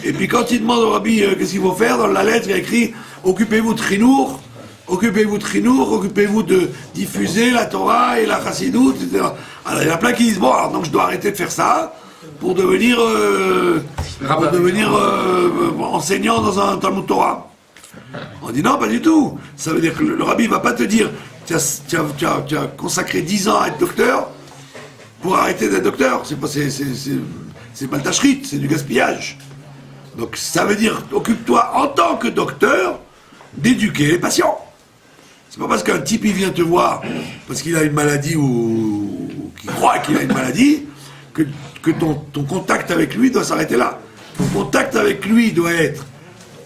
Et puis quand ils demandent au rabbi qu'est-ce qu'il faut faire, dans la lettre il y a écrit occupez-vous de Chinour, occupez-vous de diffuser la Torah et la Chassidut, etc. Alors il y en a plein qui disent bon, alors donc je dois arrêter de faire ça pour devenir enseignant dans un Talmud Torah. On dit non, pas du tout. Ça veut dire que le rabbi ne va pas te dire tu as consacré 10 ans à être docteur pour arrêter d'être docteur. C'est pas le tachrit, c'est du gaspillage. Donc ça veut dire occupe-toi en tant que docteur d'éduquer les patients. C'est pas parce qu'un type il vient te voir parce qu'il a une maladie ou qu'il croit qu'il a une maladie que ton contact avec lui doit s'arrêter là. Ton contact avec lui doit être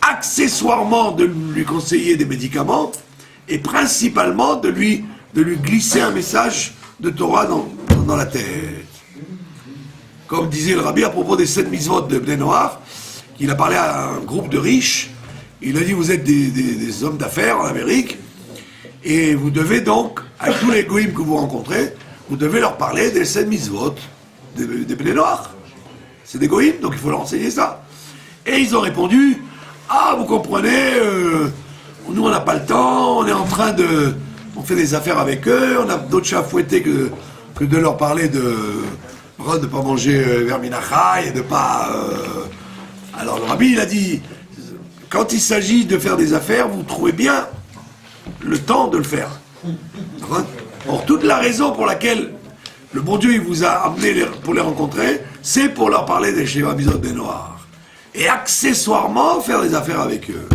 accessoirement de lui conseiller des médicaments et principalement de lui glisser un message de Torah dans la tête. Comme disait le rabbi à propos des 7 mitzvot de Bnei Noach, il a parlé à un groupe de riches, il a dit vous êtes des hommes d'affaires en Amérique, et vous devez donc, avec tous les goïms que vous rencontrez, vous devez leur parler des 7 mitzvot des Bnei Noach. C'est des goïms, donc il faut leur enseigner ça. Et ils ont répondu, ah vous comprenez, nous on n'a pas le temps, on fait des affaires avec eux, on a d'autres chats à fouetter que de leur parler de pas manger verminacha et de pas... Alors le rabbi il a dit, quand il s'agit de faire des affaires, vous trouvez bien le temps de le faire. Or toute la raison pour laquelle le bon Dieu il vous a amené pour les rencontrer, c'est pour leur parler des Sheva Mitzvot des Noirs. Et accessoirement faire des affaires avec eux.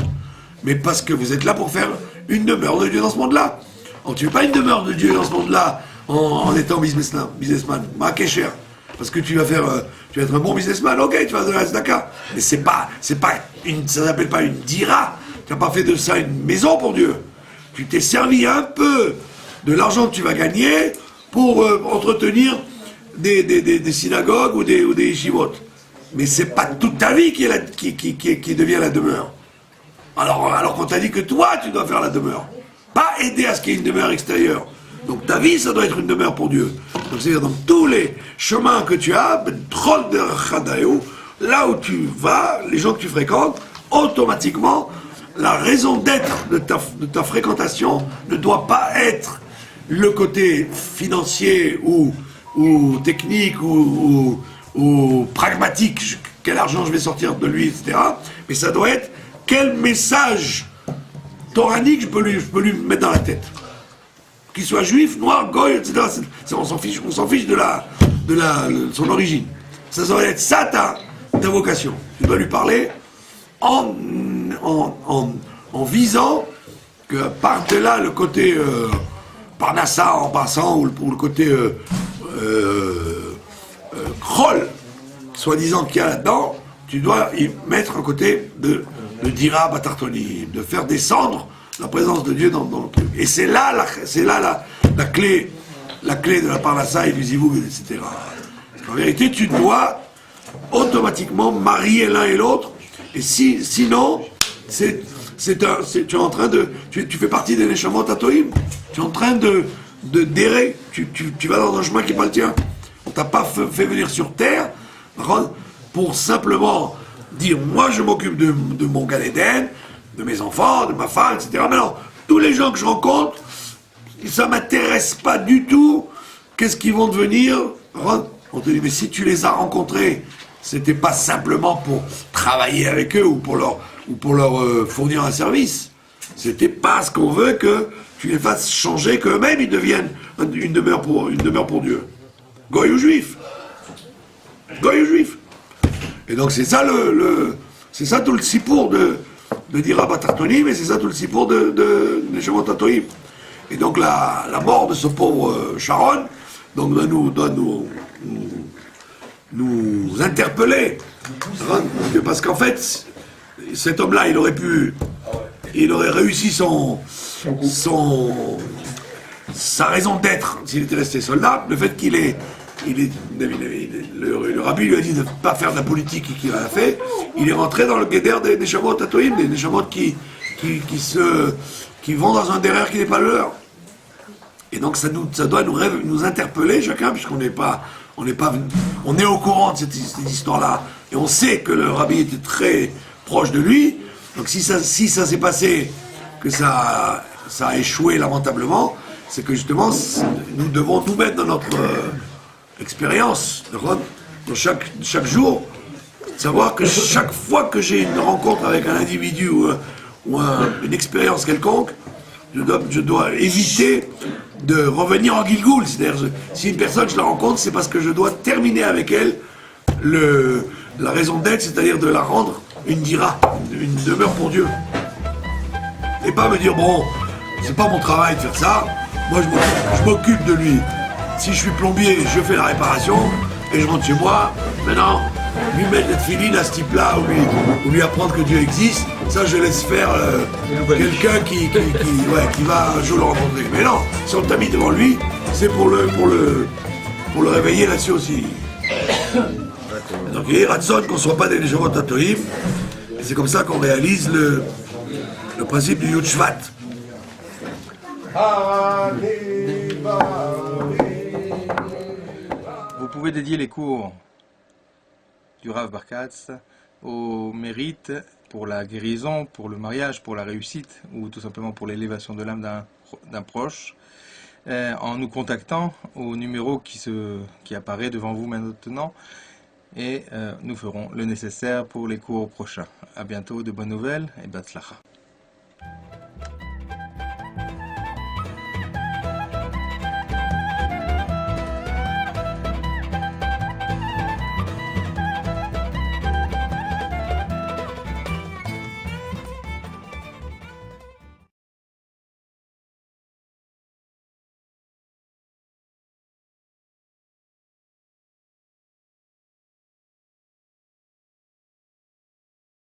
Mais parce que vous êtes là pour faire une demeure de Dieu dans ce monde-là. Alors tu ne fais pas une demeure de Dieu dans ce monde-là en étant businessman, cher. Parce que tu vas être un bon businessman, ok, tu vas donner la tzedaka. Mais ça s'appelle pas une dira. Tu n'as pas fait de ça une maison pour Dieu. Tu t'es servi un peu de l'argent que tu vas gagner pour entretenir des synagogues ou des yeshivot. Mais c'est pas toute ta vie qui devient la demeure. Alors qu'on t'a dit que toi, tu dois faire la demeure. Pas aider à ce qu'il y ait une demeure extérieure. Donc ta vie, ça doit être une demeure pour Dieu. Donc c'est-à-dire dans tous les chemins que tu as, là où tu vas, les gens que tu fréquentes, automatiquement, la raison d'être de ta fréquentation ne doit pas être le côté financier ou technique ou pragmatique, quel argent je vais sortir de lui, etc. Mais ça doit être quel message toranique je peux lui mettre dans la tête. Qu'il soit juif, noir, goy, etc. On s'en fiche de son origine. Ça doit être ça ta vocation. Tu dois lui parler en visant que par-delà le côté Parnassa en passant ou le côté Kroll, soi-disant qu'il y a là-dedans, tu dois y mettre un côté de dira batartoni, de faire descendre la présence de Dieu dans le truc. Et c'est là la clé de la Parnassa et du Zivoug, etc. En vérité, tu dois automatiquement marier l'un et l'autre, et sinon, tu es en train tu fais partie des Neshamot Atoim, tu es en train d'errer, tu vas dans un chemin qui n'est pas le tien. On t'a pas fait venir sur terre pour simplement dire moi je m'occupe de mon Gan Eden, de mes enfants, de ma femme, etc. Mais non, tous les gens que je rencontre, ça m'intéresse pas du tout. Qu'est-ce qu'ils vont devenir? On te dit mais si tu les as rencontrés, c'était pas simplement pour travailler avec eux ou pour leur fournir un service. C'était parce qu'on veut que tu les fasses changer, qu'eux-mêmes ils deviennent une demeure pour Dieu. Goy ou juif. Goy ou juif. Et donc c'est ça c'est ça tout le sipour de Dira Batartoni, mais c'est ça tout le sipour de Neshamot Atoim. Et donc la mort de ce pauvre Sharon donc doit nous interpeller. Parce qu'en fait, cet homme-là, il aurait réussi sa raison d'être s'il était resté soldat. Le fait le rabbi lui a dit de ne pas faire de la politique et qu'il a fait, il est rentré dans le guédère des Neshamot Atoim, des Neshamot qui vont dans un derrière qui n'est pas le leur. Et donc ça doit nous interpeller chacun, puisqu'on on est au courant de cette histoire-là, et on sait que le rabbi était très proche de lui. Donc si ça s'est passé, que ça a échoué lamentablement, c'est que justement nous devons nous mettre dans notre expérience dans chaque jour, savoir que chaque fois que j'ai une rencontre avec un individu ou une expérience quelconque, je dois éviter de revenir en Gilgoul. C'est-à-dire, si une personne, je la rencontre, c'est parce que je dois terminer avec elle la raison d'être, c'est-à-dire de la rendre une dira, une demeure pour Dieu. Et pas me dire, bon, c'est pas mon travail de faire ça. Moi, je m'occupe de lui. Si je suis plombier, je fais la réparation et je rentre chez moi. Maintenant, lui mettre les filines à ce type-là ou lui apprendre que Dieu existe, ça je laisse faire quelqu'un qui va un jour le rencontrer. Mais non, si on t'a mis devant lui, c'est pour le réveiller là-dessus aussi. Donc il y a Ratson qu'on ne soit pas des Neshomot Atorim, et c'est comme ça qu'on réalise le principe du Yud Shvat. Vous pouvez dédier les cours du Rav Barkatz au mérite pour la guérison, pour le mariage, pour la réussite ou tout simplement pour l'élévation de l'âme d'un proche en nous contactant au numéro qui apparaît devant vous maintenant et nous ferons le nécessaire pour les cours prochains. À bientôt, de bonnes nouvelles et Batzlacha.